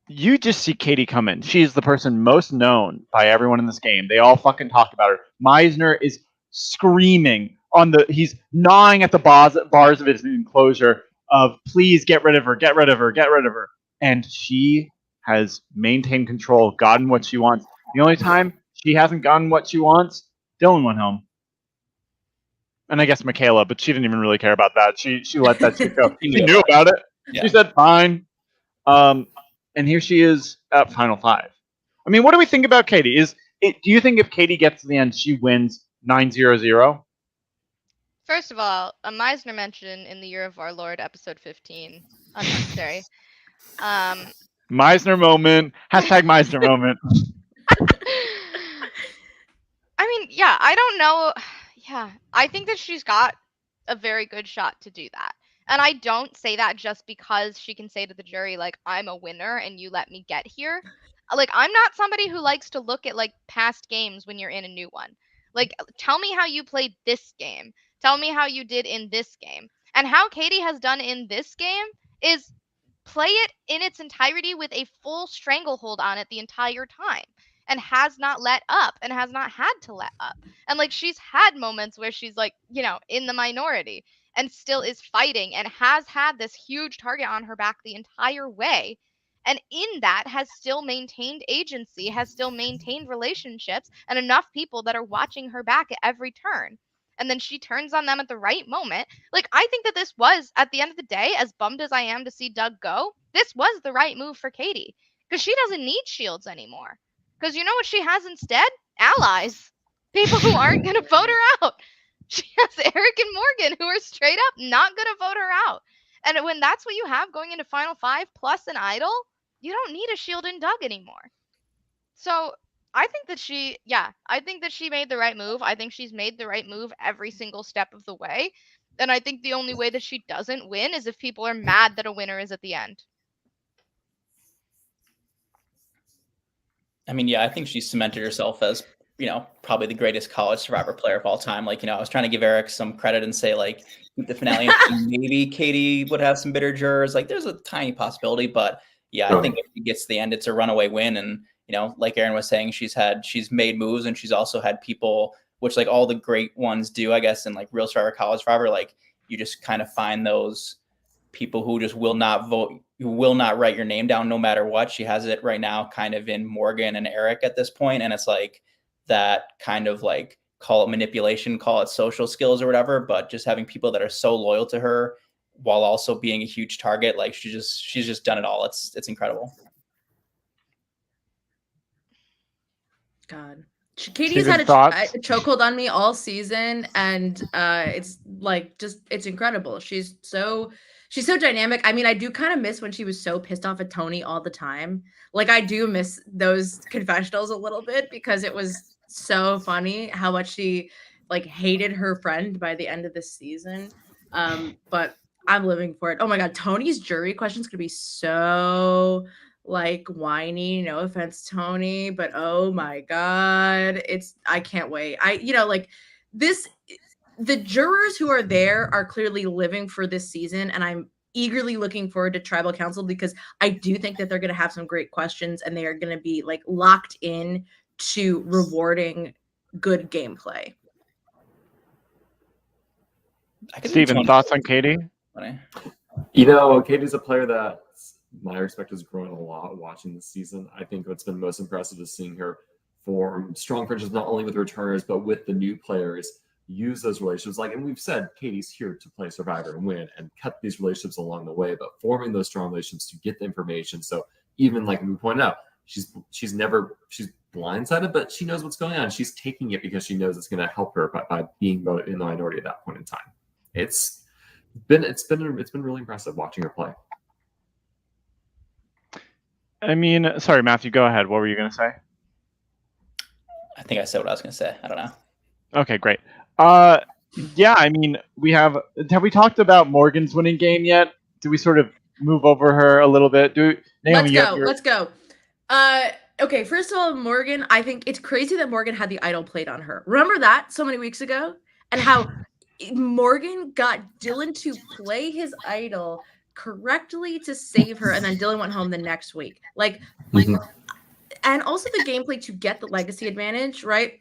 you just see Katie come in. She is the person most known by everyone in this game. They all fucking talk about her. Meisner is screaming he's gnawing at the bars of his enclosure of please get rid of her, get rid of her, get rid of her. And she has maintained control, gotten what she wants. The only time she hasn't gotten what she wants, Dylan went home. And I guess Michaela, but she didn't even really care about that. She let that shit go. She knew about it. Yeah. She said fine. And here she is at Final Five. I mean, what do we think about Katie? Do you think if Katie gets to the end, she wins 9-0-0? First of all, a Meisner mention in the Year of Our Lord, episode 15. Unnecessary. Meisner moment. Hashtag Meisner moment. I mean, yeah, I don't know. Yeah, I think that she's got a very good shot to do that. And I don't say that just because she can say to the jury, like, I'm a winner and you let me get here. Like, I'm not somebody who likes to look at, like, past games when you're in a new one. Like, tell me how you played this game. Tell me how you did in this game. And how Katie has done in this game is play it in its entirety with a full stranglehold on it the entire time and has not let up and has not had to let up. And like she's had moments where she's like, you know, in the minority and still is fighting and has had this huge target on her back the entire way. And in that has still maintained agency, has still maintained relationships and enough people that are watching her back at every turn. And then she turns on them at the right moment. Like, I think that this was, at the end of the day, as bummed as I am to see Doug go, this was the right move for Katie. Because she doesn't need shields anymore. Because you know what she has instead? Allies. People who aren't going to vote her out. She has Eric and Morgan who are straight up not going to vote her out. And when that's what you have going into Final Five plus an idol, you don't need a shield in Doug anymore. So I think that I think that she made the right move. I think she's made the right move every single step of the way. And I think the only way that she doesn't win is if people are mad that a winner is at the end. I mean, yeah, I think she's cemented herself as, you know, probably the greatest college Survivor player of all time. Like, you know, I was trying to give Eric some credit and say, like, the finale, maybe Katie would have some bitter jurors. Like, there's a tiny possibility, but yeah, I think if she gets to the end, it's a runaway win. And, you know, like Erin was saying, she's made moves and she's also had people, which like all the great ones do, I guess, in like real Survivor, college Survivor, like you just kind of find those people who just will not vote, who will not write your name down no matter what. She has it right now kind of in Morgan and Eric at this point. And it's like that kind of like, call it manipulation, call it social skills or whatever, but just having people that are so loyal to her while also being a huge target, like she's just done it all. It's incredible. God. Katie's had a chokehold on me all season, and it's like it's incredible. She's so dynamic. I mean, I do kind of miss when she was so pissed off at Tony all the time. Like, I do miss those confessionals a little bit because it was so funny how much she like hated her friend by the end of this season. But I'm living for it. Oh my God, Tony's jury questions could be so like whiny. No offense, Tony, but oh my God, I can't wait. Like this. The jurors who are there are clearly living for this season, and I'm eagerly looking forward to Tribal Council because I do think that they're going to have some great questions and they are going to be like locked in to rewarding good gameplay. Steven, thoughts on Katie? You know, Katie's a player that my respect has grown a lot watching this season. I think what's been most impressive is seeing her form strong friendships not only with returners but with the new players. Use those relationships, like, and we've said Katie's here to play Survivor and win and cut these relationships along the way, but forming those strong relationships to get the information. So even like we pointed out, she's blindsided, but she knows what's going on. She's taking it because she knows it's going to help her by being in the minority at that point in time. It's been really impressive watching her play. I mean, sorry, Matthew, go ahead. What were you going to say? I think I said what I was going to say. I don't know. Okay, great. Yeah, I mean, have we talked about Morgan's winning game yet? Do we sort of move over her a little bit? Naomi, let's go. Okay, first of all, Morgan, I think it's crazy that Morgan had the idol played on her. Remember that so many weeks ago? And how Morgan got Dylan to play his idol correctly to save her, and then Dylan went home the next week. Like, and also the gameplay to get the legacy advantage, right?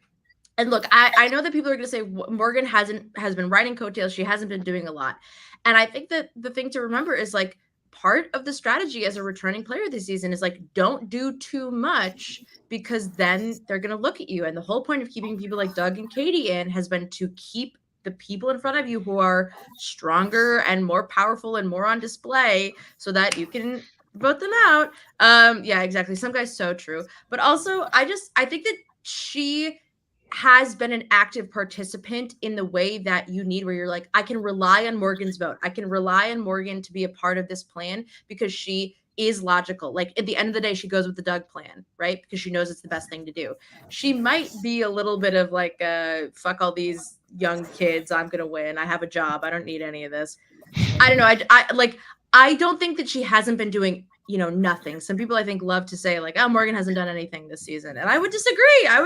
And look, I know that people are going to say Morgan has been writing coattails. She hasn't been doing a lot. And I think that the thing to remember is like part of the strategy as a returning player this season is like, don't do too much because then they're going to look at you. And the whole point of keeping people like Doug and Katie in has been to keep the people in front of you who are stronger and more powerful and more on display so that you can vote them out. Yeah, exactly. Some guy's so true. But also, I think that she has been an active participant in the way that you need, where you're like, I can rely on Morgan's vote. I can rely on Morgan to be a part of this plan because she is logical. Like at the end of the day, she goes with the Doug plan, right? Because she knows it's the best thing to do. She might be a little bit of like, fuck all these young kids. I'm going to win. I have a job. I don't need any of this. I don't know. I don't think that she hasn't been doing, nothing. Some people I think love to say like, oh, Morgan hasn't done anything this season. And I would disagree. I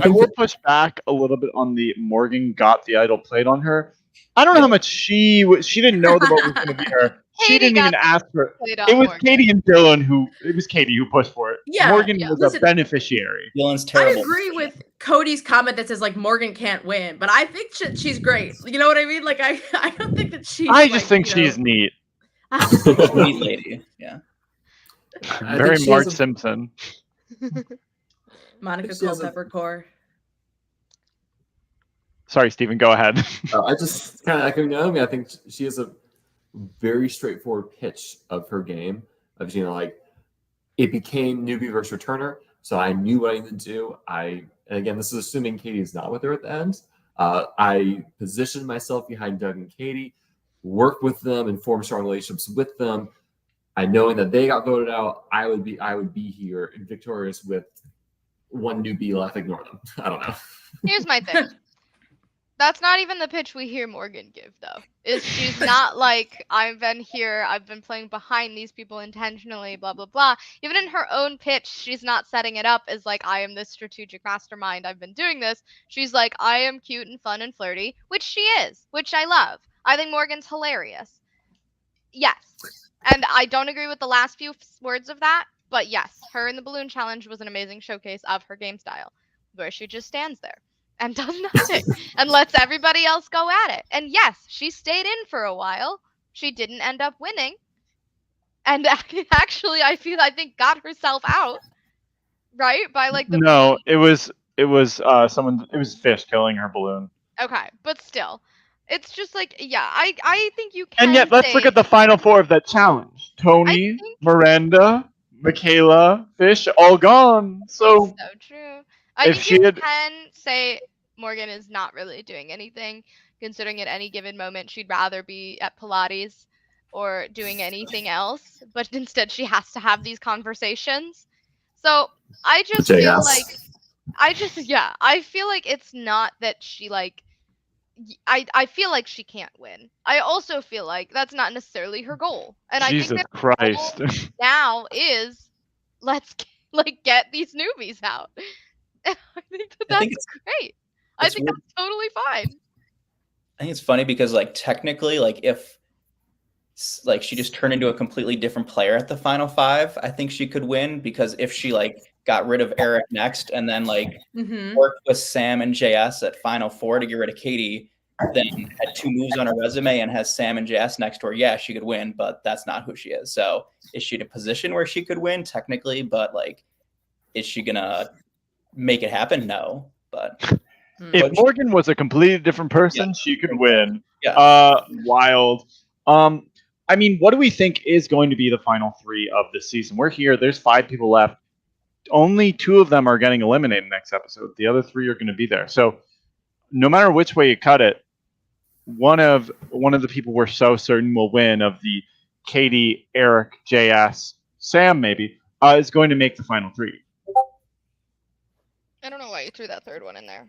will push back a little bit on the Morgan got the idol played on her. I don't know how much she didn't know the vote was going to be her. She didn't even ask for it. It was Katie and Dylan it was Katie who pushed for it. Yeah, Morgan was a beneficiary. Dylan's terrible. I agree with Cody's comment that says like Morgan can't win, but I think she's great. You know what I mean? Like I don't think that she's. I just think she's neat. Neat lady. Yeah. Very Marge Simpson. Monica Culpepper. Sorry, Stephen, go ahead. I just kind of echoing Naomi. I think she has a very straightforward pitch of her game. Of like it became newbie versus returner, so I knew what I needed to do. And again, this is assuming Katie's not with her at the end. I positioned myself behind Doug and Katie, worked with them, and formed strong relationships with them. I knowing that they got voted out, I would be here and victorious with one newbie left. Ignore them. I don't know. Here's my thing. That's not even the pitch we hear Morgan give, though. She's not like, I've been here, I've been playing behind these people intentionally, blah, blah, blah. Even in her own pitch, she's not setting it up as like, I am this strategic mastermind, I've been doing this. She's like, I am cute and fun and flirty, which she is, which I love. I think Morgan's hilarious. Yes. And I don't agree with the last few words of that, but yes, her in the balloon challenge was an amazing showcase of her game style, where she just stands there and does nothing and lets everybody else go at it. And yes, she stayed in for a while. She didn't end up winning. And actually, I think got herself out, right? By like the No, it was Fish killing her balloon. Okay, but still. It's just like, yeah, I think you can. And yet, let's look at the final four of that challenge. Tony, Miranda, Michaela, Fish, all gone. So true. I think you can say Morgan is not really doing anything, considering at any given moment she'd rather be at Pilates or doing anything else, but instead she has to have these conversations. So I just feel like, I feel like it's not that she like, I feel like she can't win. I also feel like that's not necessarily her goal. And Jesus I think that Christ. her goal now is let's get these newbies out. I think that's great. I think that's totally fine. I think it's funny because like technically, like if like she just turned into a completely different player at the final five, I think she could win, because if she like got rid of Eric next and then like worked with Sam and JS at final four to get rid of Katie, then had two moves on her resume and has Sam and JS next to her, yeah, she could win, but that's not who she is. So is she in a position where she could win technically, but like, is she gonna make it happen? No. But if Morgan was a completely different person, she could win. Yeah. Wild. I mean, what do we think is going to be the final three of this season? We're here. There's 5 people left. Only 2 of them are getting eliminated next episode. The other 3 are going to be there. So no matter which way you cut it, one of the people we're so certain will win, of the Katie, Eric, JS, Sam maybe, is going to make the final 3. I don't know why you threw that third one in there.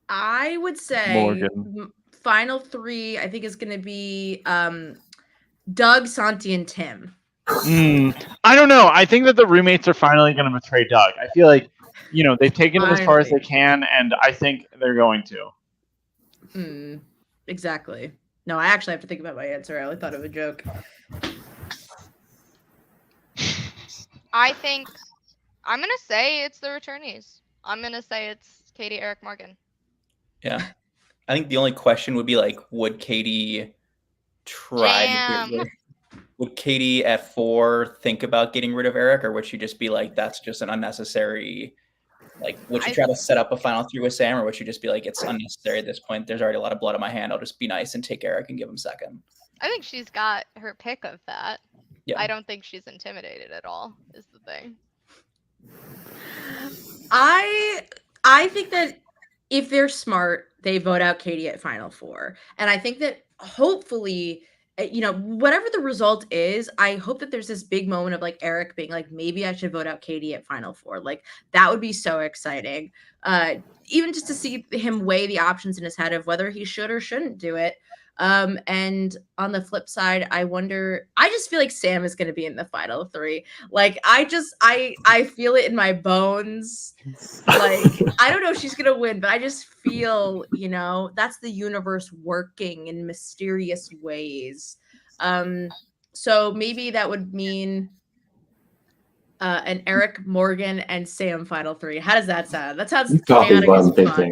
I would say Morgan. Final 3, I think, is going to be Doug, Santi, and Tim. I don't know. I think that the roommates are finally going to betray Doug. I feel like, they've taken it as far as they can, and I think they're going to. Exactly. No, I actually have to think about my answer. I only thought it was a joke. I think I'm gonna say it's the returnees. I'm gonna say it's Katie, Eric, Morgan. Yeah. I think the only question would be like, would Katie try to get Damn. would Katie at 4 think about getting rid of Eric, or would she just be like, that's just an unnecessary, like, would she try to set up a final 3 with Sam, or would she just be like, it's unnecessary at this point, there's already a lot of blood on my hand, I'll just be nice and take Eric and give him second? I think she's got her pick of that. Yeah. I don't think she's intimidated at all, is the thing. I think that if they're smart, they vote out Katie at Final Four. And I think that hopefully, whatever the result is, I hope that there's this big moment of like Eric being like, maybe I should vote out Katie at Final Four. Like that would be so exciting. Even just to see him weigh the options in his head of whether he should or shouldn't do it. And on the flip side, I just feel like Sam is going to be in the final 3. Like I feel it in my bones. Like I don't know if she's going to win, but I just feel, that's the universe working in mysterious ways. So maybe that would mean an Eric, Morgan, and Sam final 3. How does that sound? That sounds chaotic as fuck.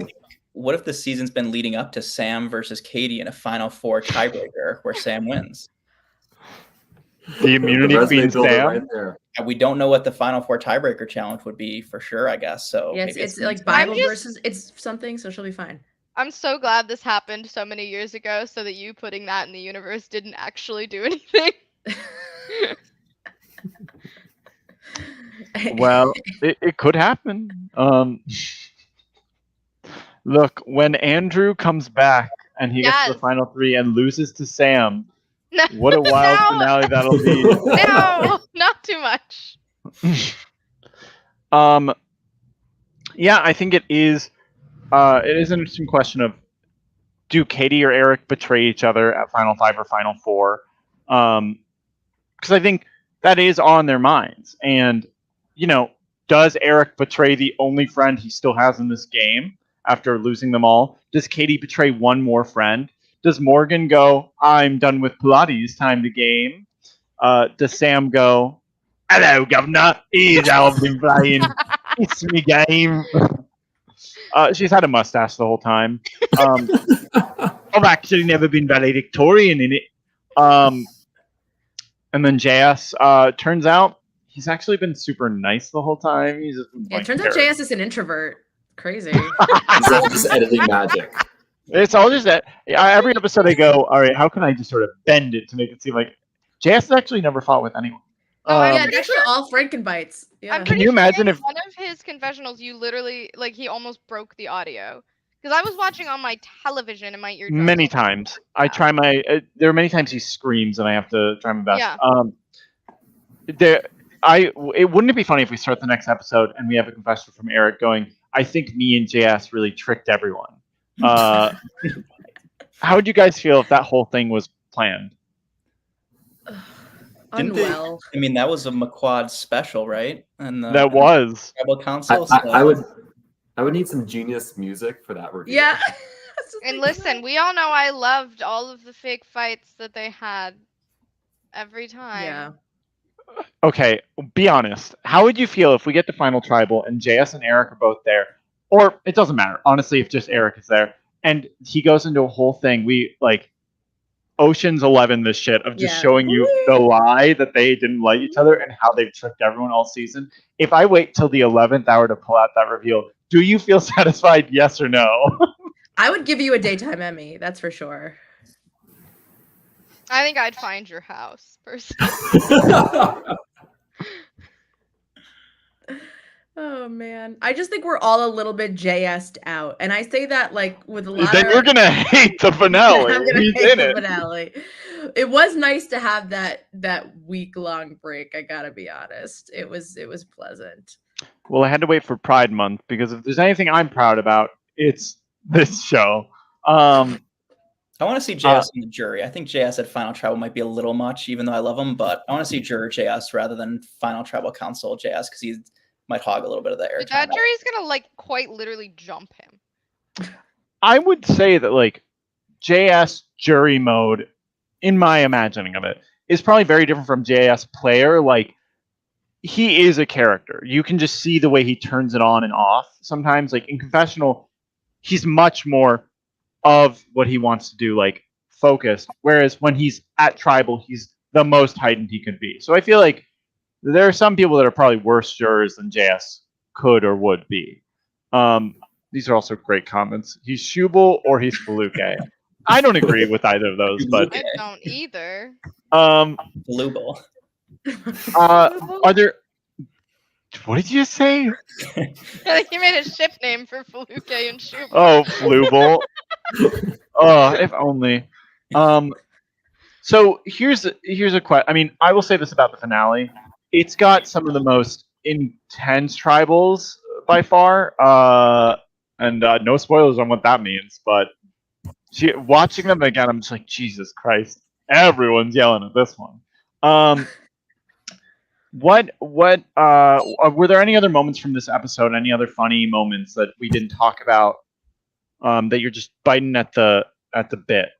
What if the season's been leading up to Sam versus Katie in a Final Four tiebreaker where Sam wins? The immunity queen Sam. Right there. We don't know what the Final Four tiebreaker challenge would be for sure, I guess. So yeah, it's like Bible versus it's something, so she'll be fine. I'm so glad this happened so many years ago, so that you putting that in the universe didn't actually do anything. Well, it could happen. Look, when Andrew comes back and he gets to the final 3 and loses to Sam, what a wild finale that'll be. No, not too much. Yeah, I think it is an interesting question of, do Katie or Eric betray each other at Final 5 or Final 4? Because I think that is on their minds. And, does Eric betray the only friend he still has in this game after losing them all? Does Katie betray one more friend? Does Morgan go, I'm done with Pilates, time to game? Does Sam go, hello, governor, here's how I've been playing. It's me game. She's had a mustache the whole time. I've actually never been valedictorian in it. And then JS, turns out he's actually been super nice the whole time. He's just it turns out JS is an introvert. Crazy. It's just editing magic. It's all just that every episode I go, all right, how can I just sort of bend it to make it seem like JS has actually never fought with anyone? Yeah, it's actually all Frankenbites. Yeah. Can you imagine if one of his confessionals, you literally he almost broke the audio? Because I was watching on my television and my eardrums. Many times. I try my. There are many times he screams and I have to try my best. Yeah. Wouldn't it be funny if we start the next episode and we have a confession from Eric going, I think me and JS really tricked everyone. How would you guys feel if that whole thing was planned? Unwell. That was a McQuad special, right? And that was Tribal Council. I would need some genius music for that review. Yeah. And listen, we all know I loved all of the fake fights that they had every time. Yeah. Okay, be honest. How would you feel if we get the final tribal and JS and Eric are both there? Or it doesn't matter, honestly, if just Eric is there. And he goes into a whole thing. We Ocean's 11 this shit of just showing you the lie that they didn't like each other and how they've tricked everyone all season. If I wait till the 11th hour to pull out that reveal, do you feel satisfied, yes or no? I would give you a daytime Emmy, that's for sure. I think I'd find your house, personally. Oh man, I just think we're all a little bit JS'd out, and I say that with a lot. Then you're gonna hate the finale. I'm gonna hate the finale. It was nice to have that week-long break. I gotta be honest. It was pleasant. Well, I had to wait for Pride Month because if there's anything I'm proud about, it's this show. I want to see JS in the jury. I think JS at Final Tribal might be a little much, even though I love him. But I want to see juror JS rather than Final Tribal Council JS because he might hog a little bit of the air. That jury's gonna quite literally jump him. I would say that JS jury mode, in my imagining of it, is probably very different from JS player. he is a character. You can just see the way he turns it on and off. Sometimes, like in confessional, he's much more of what he wants to do, like focused. Whereas when he's at tribal, he's the most heightened he could be. So I feel like there are some people that are probably worse jurors than JS could or would be. These are also great comments. He's Shubal or he's Faluke. I don't agree with either of those, but I don't either. Lubal. Are there? What did you say? I think you made a ship name for Faluke and Shubal. Oh, Flubal. Oh, if only. So here's a question. I mean, I will say this about the finale: it's got some of the most intense tribals by far. And no spoilers on what that means, but watching them again, I'm just like, Jesus Christ! Everyone's yelling at this one. What were there any other moments from this episode? Any other funny moments that we didn't talk about? That you're just biting at the bit.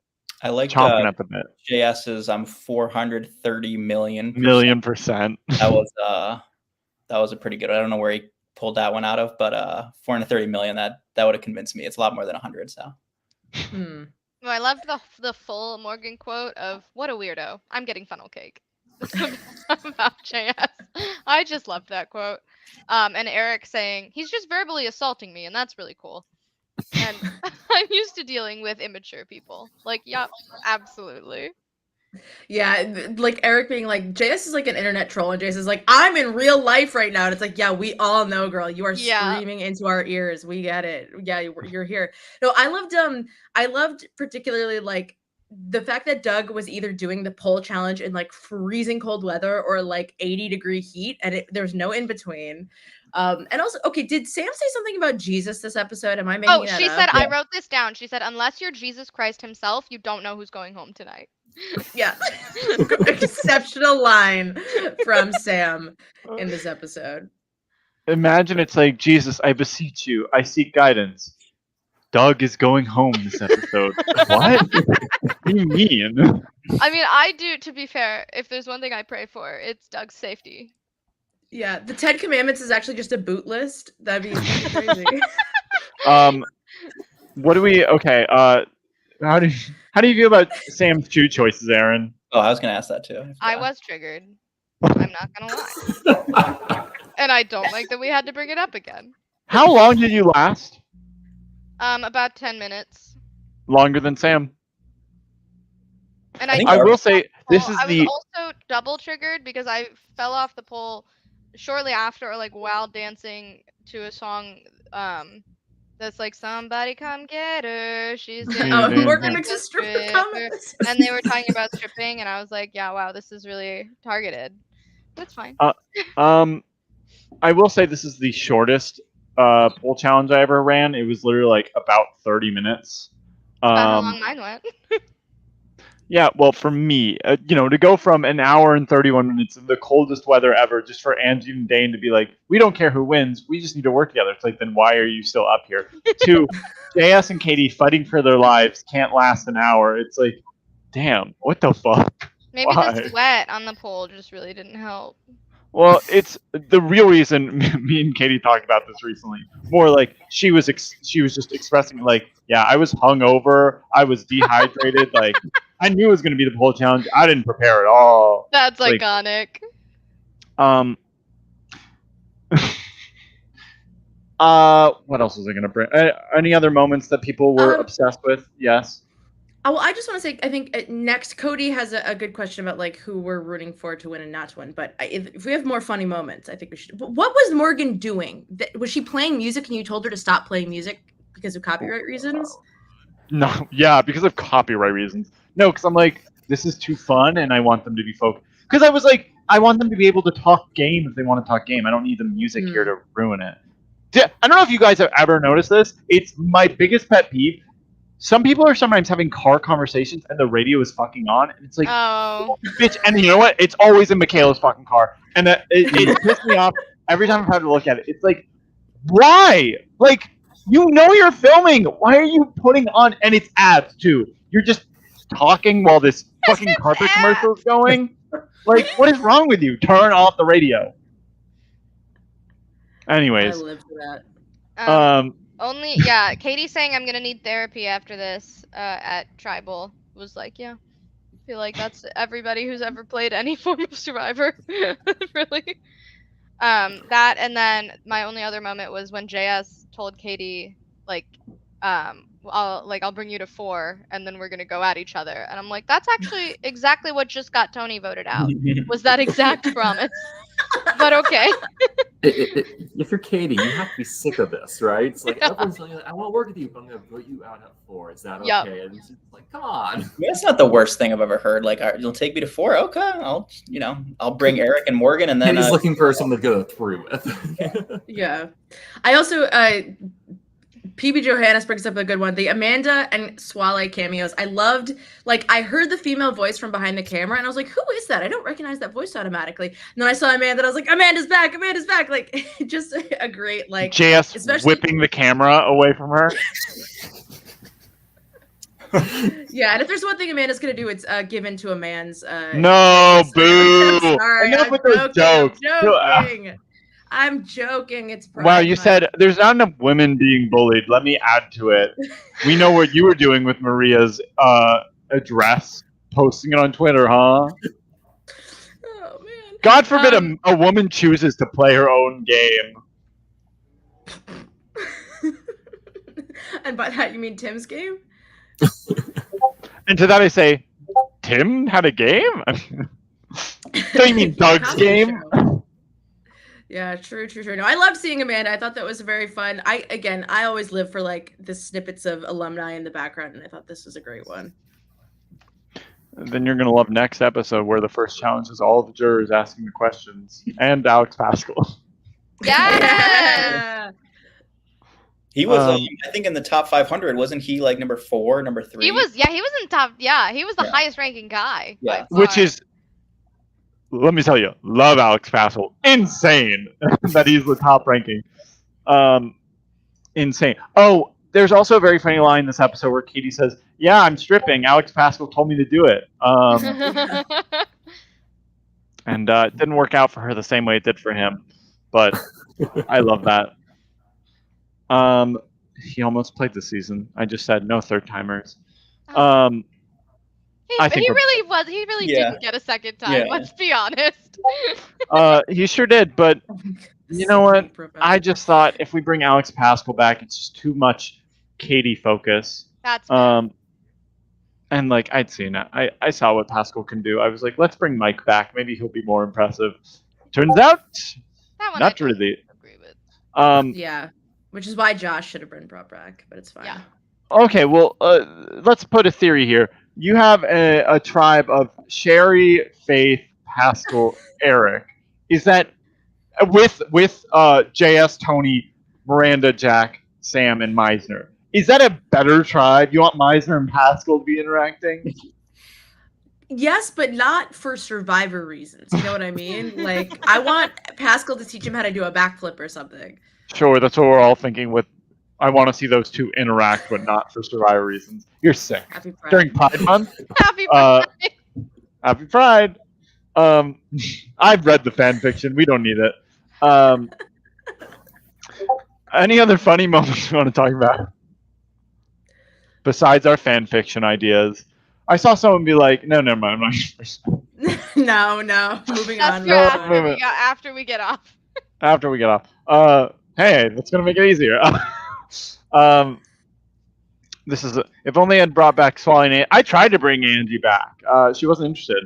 I like chomping at the bit. JS's 430 million. %. That was a pretty good. I don't know where he pulled that one out of, but 430 million. That would have convinced me. It's a lot more than 100. So. Well, I loved the full Morgan quote of "What a weirdo! I'm getting funnel cake." About JS. I just loved that quote. And Eric saying he's just verbally assaulting me, and that's really cool. And I'm used to dealing with immature people. Like, yep, absolutely. Yeah, like Eric being like, JS is like an internet troll, and JS is like, I'm in real life right now. And it's like, yeah, we all know, girl. You are screaming into our ears. We get it. Yeah, you're here. No, I loved particularly like the fact that Doug was either doing the pole challenge in like freezing cold weather or like 80-degree heat, and there's no in between. And also, okay, did Sam say something about Jesus this episode? Am I making that up? She said, I wrote this down. She said, unless you're Jesus Christ himself, you don't know who's going home tonight. Yeah. Exceptional line from Sam in this episode. Imagine it's like, Jesus, I beseech you, I seek guidance. Doug is going home this episode. What? What do you mean? I mean, I do, to be fair, if there's one thing I pray for, it's Doug's safety. Yeah, the 10 Commandments is actually just a boot list. That'd be crazy. What do we? Okay. How do you feel about Sam's shoe choices, Erin? Oh, I was gonna ask that too. I was triggered. I'm not gonna lie. And I don't like that we had to bring it up again. How long did you last? About 10 minutes. Longer than Sam. And I will say this is I was also double triggered because I fell off the pole shortly after, like while dancing to a song that's like, somebody come get her, she's Morgan makes a stripper comments. And they were talking about stripping, and I was like, yeah, wow, this is really targeted. That's fine. I will say this is the shortest pole challenge I ever ran. It was literally like about 30 minutes. How long mine went. Yeah, well, for me, to go from an hour and 31 minutes in the coldest weather ever, just for Angie and Dane to be like, we don't care who wins, we just need to work together. It's like, then why are you still up here? To JS and Katie fighting for their lives can't last an hour. It's like, damn, what the fuck? Maybe Why? the sweat on the pole just really didn't help. Well, it's the real reason. Me and Katie talked about this recently. More like she was just expressing like, yeah, I was hungover, I was dehydrated, like I knew it was going to be the pole challenge. I didn't prepare at all. That's iconic. What else was I going to bring? Any other moments that people were obsessed with? Yes. Oh, well, I just want to say, I think next Cody has a good question about like who we're rooting for to win and not to win. But if we have more funny moments, I think we should. But what was Morgan doing? Was she playing music and you told her to stop playing music because of copyright reasons? No, yeah, because of copyright reasons. No, because I'm like, this is too fun, and I want them to be focused. Because I was like, I want them to be able to talk game if they want to talk game. I don't need the music here to ruin it. I don't know if you guys have ever noticed this. It's my biggest pet peeve. Some people are sometimes having car conversations and the radio is fucking on, and it's like, oh, bitch. And you know what? It's always in Michaela's fucking car, and it pisses me off every time I've had to look at it. It's like, why? Like, you know you're filming. Why are you putting on? And it's ads too. You're just talking while this fucking carpet commercial is going. Like, what is wrong with you? Turn off the radio. Anyways, live for that. Only Katie's saying I'm gonna need therapy after this at Tribal. Was like, yeah. I feel like that's everybody who's ever played any form of Survivor. Really. That, and then my only other moment was when JS told Katie, like, I'll bring you to 4 and then we're gonna go at each other. And I'm like, that's actually exactly what just got Tony voted out. Was that exact promise. But okay. If you're Katie, you have to be sick of this, right? It's like everyone's telling you, I want to work with you, but I'm going to vote you out at 4. Is that okay? Yep. And it's like, come on. That's not the worst thing I've ever heard. Like, you'll take me to 4? Okay, I'll bring Eric and Morgan, and then Katie's looking for someone to go through with. Yeah. I also PB Johannes brings up a good one. The Amanda and Swale cameos. I loved, like, I heard the female voice from behind the camera and I was like, who is that? I don't recognize that voice automatically. And then I saw Amanda and I was like, Amanda's back. Like, just a great, like, JS especially whipping the camera away from her. Yeah, and if there's one thing Amanda's gonna do, it's give in to a man's No, boo. I'm sorry, Enough I'm with those jokes. I'm joking. It's Wow, you Month. said there's not enough women being bullied. Let me add to it. We know what you were doing with Maria's address, posting it on Twitter, huh? Oh man. God forbid a woman chooses to play her own game. And by that you mean Tim's game? And to that I say, Tim had a game? So you mean Doug's game? Yeah, true. No, I love seeing Amanda. I thought that was very fun. I always live for like the snippets of alumni in the background, and I thought this was a great one. Then you're gonna love next episode where the first challenge is all the jurors asking the questions and Alex Pascal. Yeah. He was, I think, in the top 500. Wasn't he like number 4, number 3? He was in top. Yeah, he was the highest ranking guy. Yeah. Which is, let me tell you, love Alex Pascal. Insane that he's the top ranking. Insane. Oh, there's also a very funny line in this episode where Katie says, "Yeah, I'm stripping. Alex Pascal told me to do it." And it didn't work out for her the same way it did for him. But I love that. He almost played this season. I just said no third timers. He think really didn't get a second time. Yeah. Let's be honest. He sure did, but you know what? I just thought if we bring Alex Pascal back, it's just too much Katie focus. That's fair. And like I'd seen it. I saw what Pascal can do. I was like, let's bring Mike back. Maybe he'll be more impressive. Turns out, that one not I really. agree with. Yeah, which is why Josh should have been brought back, but it's fine. Yeah. Okay, well, let's put a theory here. You have a tribe of Sherry, Faith, Pascal, Eric. Is that with JS, Tony, Miranda, Jack, Sam, and Meisner? Is that a better tribe? You want Meisner and Pascal to be interacting? Yes, but not for Survivor reasons. You know what I mean? Like, I want Pascal to teach him how to do a backflip or something. Sure, that's what we're all thinking with. I want to see those two interact, but not for Survivor reasons. You're sick. Happy Pride. During Pride Month? Happy Pride. Happy Pride. I've read the fan fiction. We don't need it. Any other funny moments you want to talk about? Besides our fan fiction ideas. I saw someone be like, no, never mind. No. Moving on. After we get off. After we get off. Hey, that's going to make it easier. This is if only I'd brought back Swally. I tried to bring Angie back. She wasn't interested.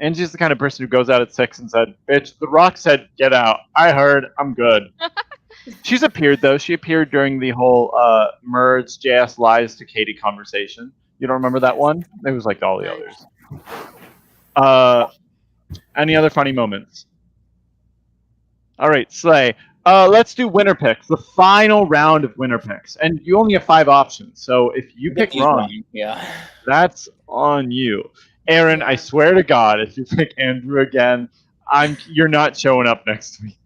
Angie's the kind of person who goes out at 6 and said, "Bitch, The Rock said get out. I heard. I'm good." She's appeared though. She appeared during the whole merge JS lies to Katie conversation. You don't remember that one? It was like all the others. Any other funny moments? All right, Slay. Let's do winner picks. The final round of winner picks, and you only have 5 options. So if you pick wrong, that's on you. Erin, I swear to God, if you pick Andrew again, you're not showing up next week.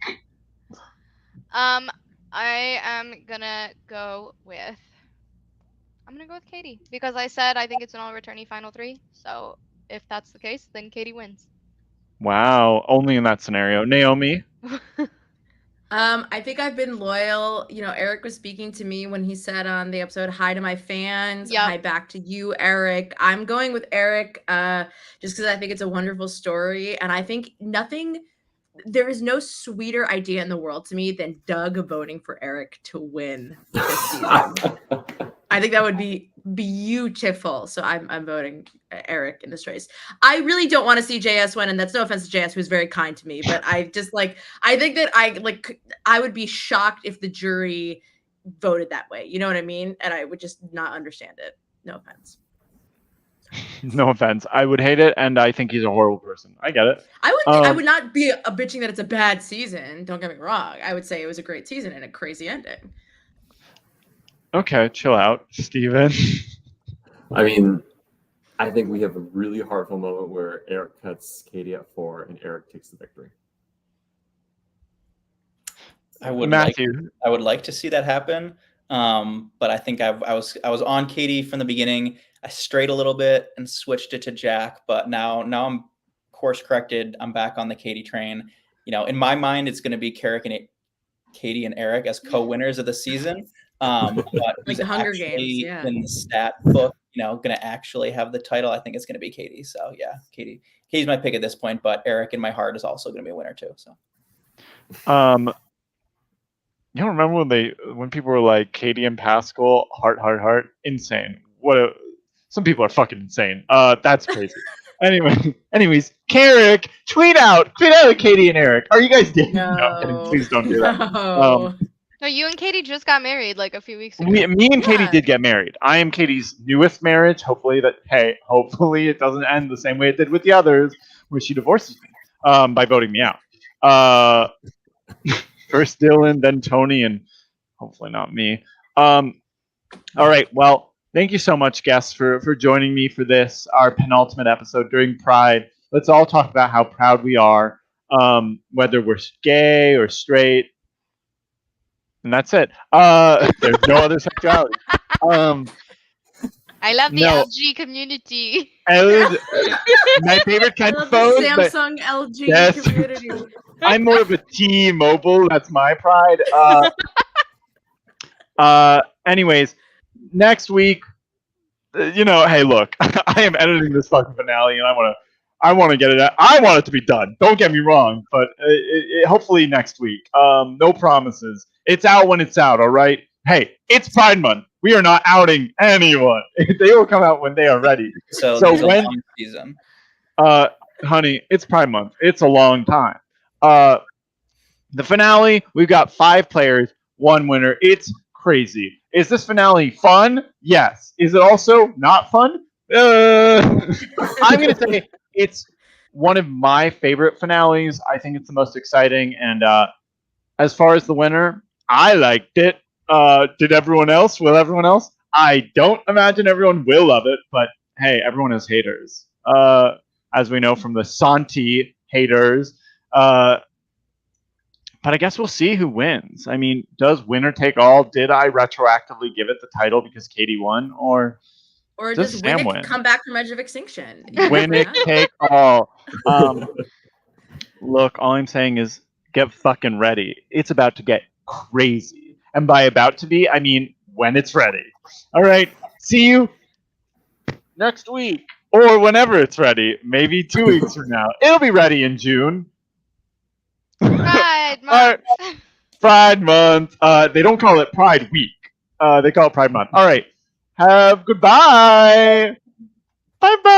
I am gonna go with Katie because I said I think it's an all-returnee final 3. So if that's the case, then Katie wins. Wow, only in that scenario. Naomi? I think I've been loyal. You know, Eric was speaking to me when he said on the episode, "Hi to my fans, Yep. hi back to you, Eric." I'm going with Eric, just because I think it's a wonderful story, and I think there is no sweeter idea in the world to me than Doug voting for Eric to win this season. I think that would be beautiful. So I'm voting Eric in this race. I really don't want to see JS win, and that's no offense to JS, who's very kind to me, but I just I think that I would be shocked if the jury voted that way. You know what I mean? And I would just not understand it. No offense. No offense. I would hate it, and I think he's a horrible person. I get it. I would not be a bitching that it's a bad season. Don't get me wrong. I would say it was a great season and a crazy ending. Okay, chill out, Steven. I mean, I think we have a really heartful moment where Eric cuts Katie at 4 and Eric takes the victory. I would Matthew. I would like to see that happen, but I think I was on Katie from the beginning. I strayed a little bit and switched it to Jack, but now I'm course corrected. I'm back on the Katie train. You know, in my mind, it's going to be Katie and Eric as co-winners of the season. But like the Hunger Games, yeah. In the stat book, you know, going to actually have the title. I think it's going to be Katie. So yeah, Katie's my pick at this point. But Eric in my heart is also going to be a winner too. So. You don't remember when people were like Katie and Pascal, heart, insane. Some people are fucking insane. That's crazy. Anyways, Carrick, tweet out at Katie and Eric. Are you guys dating? No, kidding. Please don't do that. No, you and Katie just got married like a few weeks ago. Me and Katie did get married. I am Katie's newest marriage. Hopefully it doesn't end the same way it did with the others, where she divorces me by voting me out. First Dylan, then Tony, and hopefully not me. All right. Well, thank you so much, guests, for joining me for this, our penultimate episode during Pride. Let's all talk about how proud we are, whether we're gay or straight. And that's it. There's no other sexuality. I love the LG community. My favorite kind of phone. The Samsung LG community. I'm more of a T-Mobile. That's my pride. Anyways, next week, hey, look, I am editing this fucking finale, and I want to get it out. I want it to be done. Don't get me wrong, but hopefully next week. No promises. It's out when it's out, all right? Hey, it's Pride Month. We are not outing anyone. They will come out when they are ready. So when long season. Honey, it's Pride Month. It's a long time. The finale, we've got 5 players, 1 winner. It's crazy. Is this finale fun? Yes. Is it also not fun? I'm going to say it's one of my favorite finales. I think it's the most exciting. And as far as the winner, I liked it. Did everyone else? Will everyone else? I don't imagine everyone will love it, but hey, everyone has haters. As we know from the Santi haters. But I guess we'll see who wins. I mean, does winner take all? Did I retroactively give it the title because Katie won? Or does Sam win? Come back from Edge of Extinction? Win it, take all. Look, all I'm saying is get fucking ready. It's about to get crazy. And by about to be, I mean when it's ready. All right. See you next week. Or whenever it's ready. Maybe 2 weeks from now. It'll be ready in June. Pride Month. Pride Month. They don't call it Pride Week. They call it Pride Month. All right. Goodbye. Bye-bye.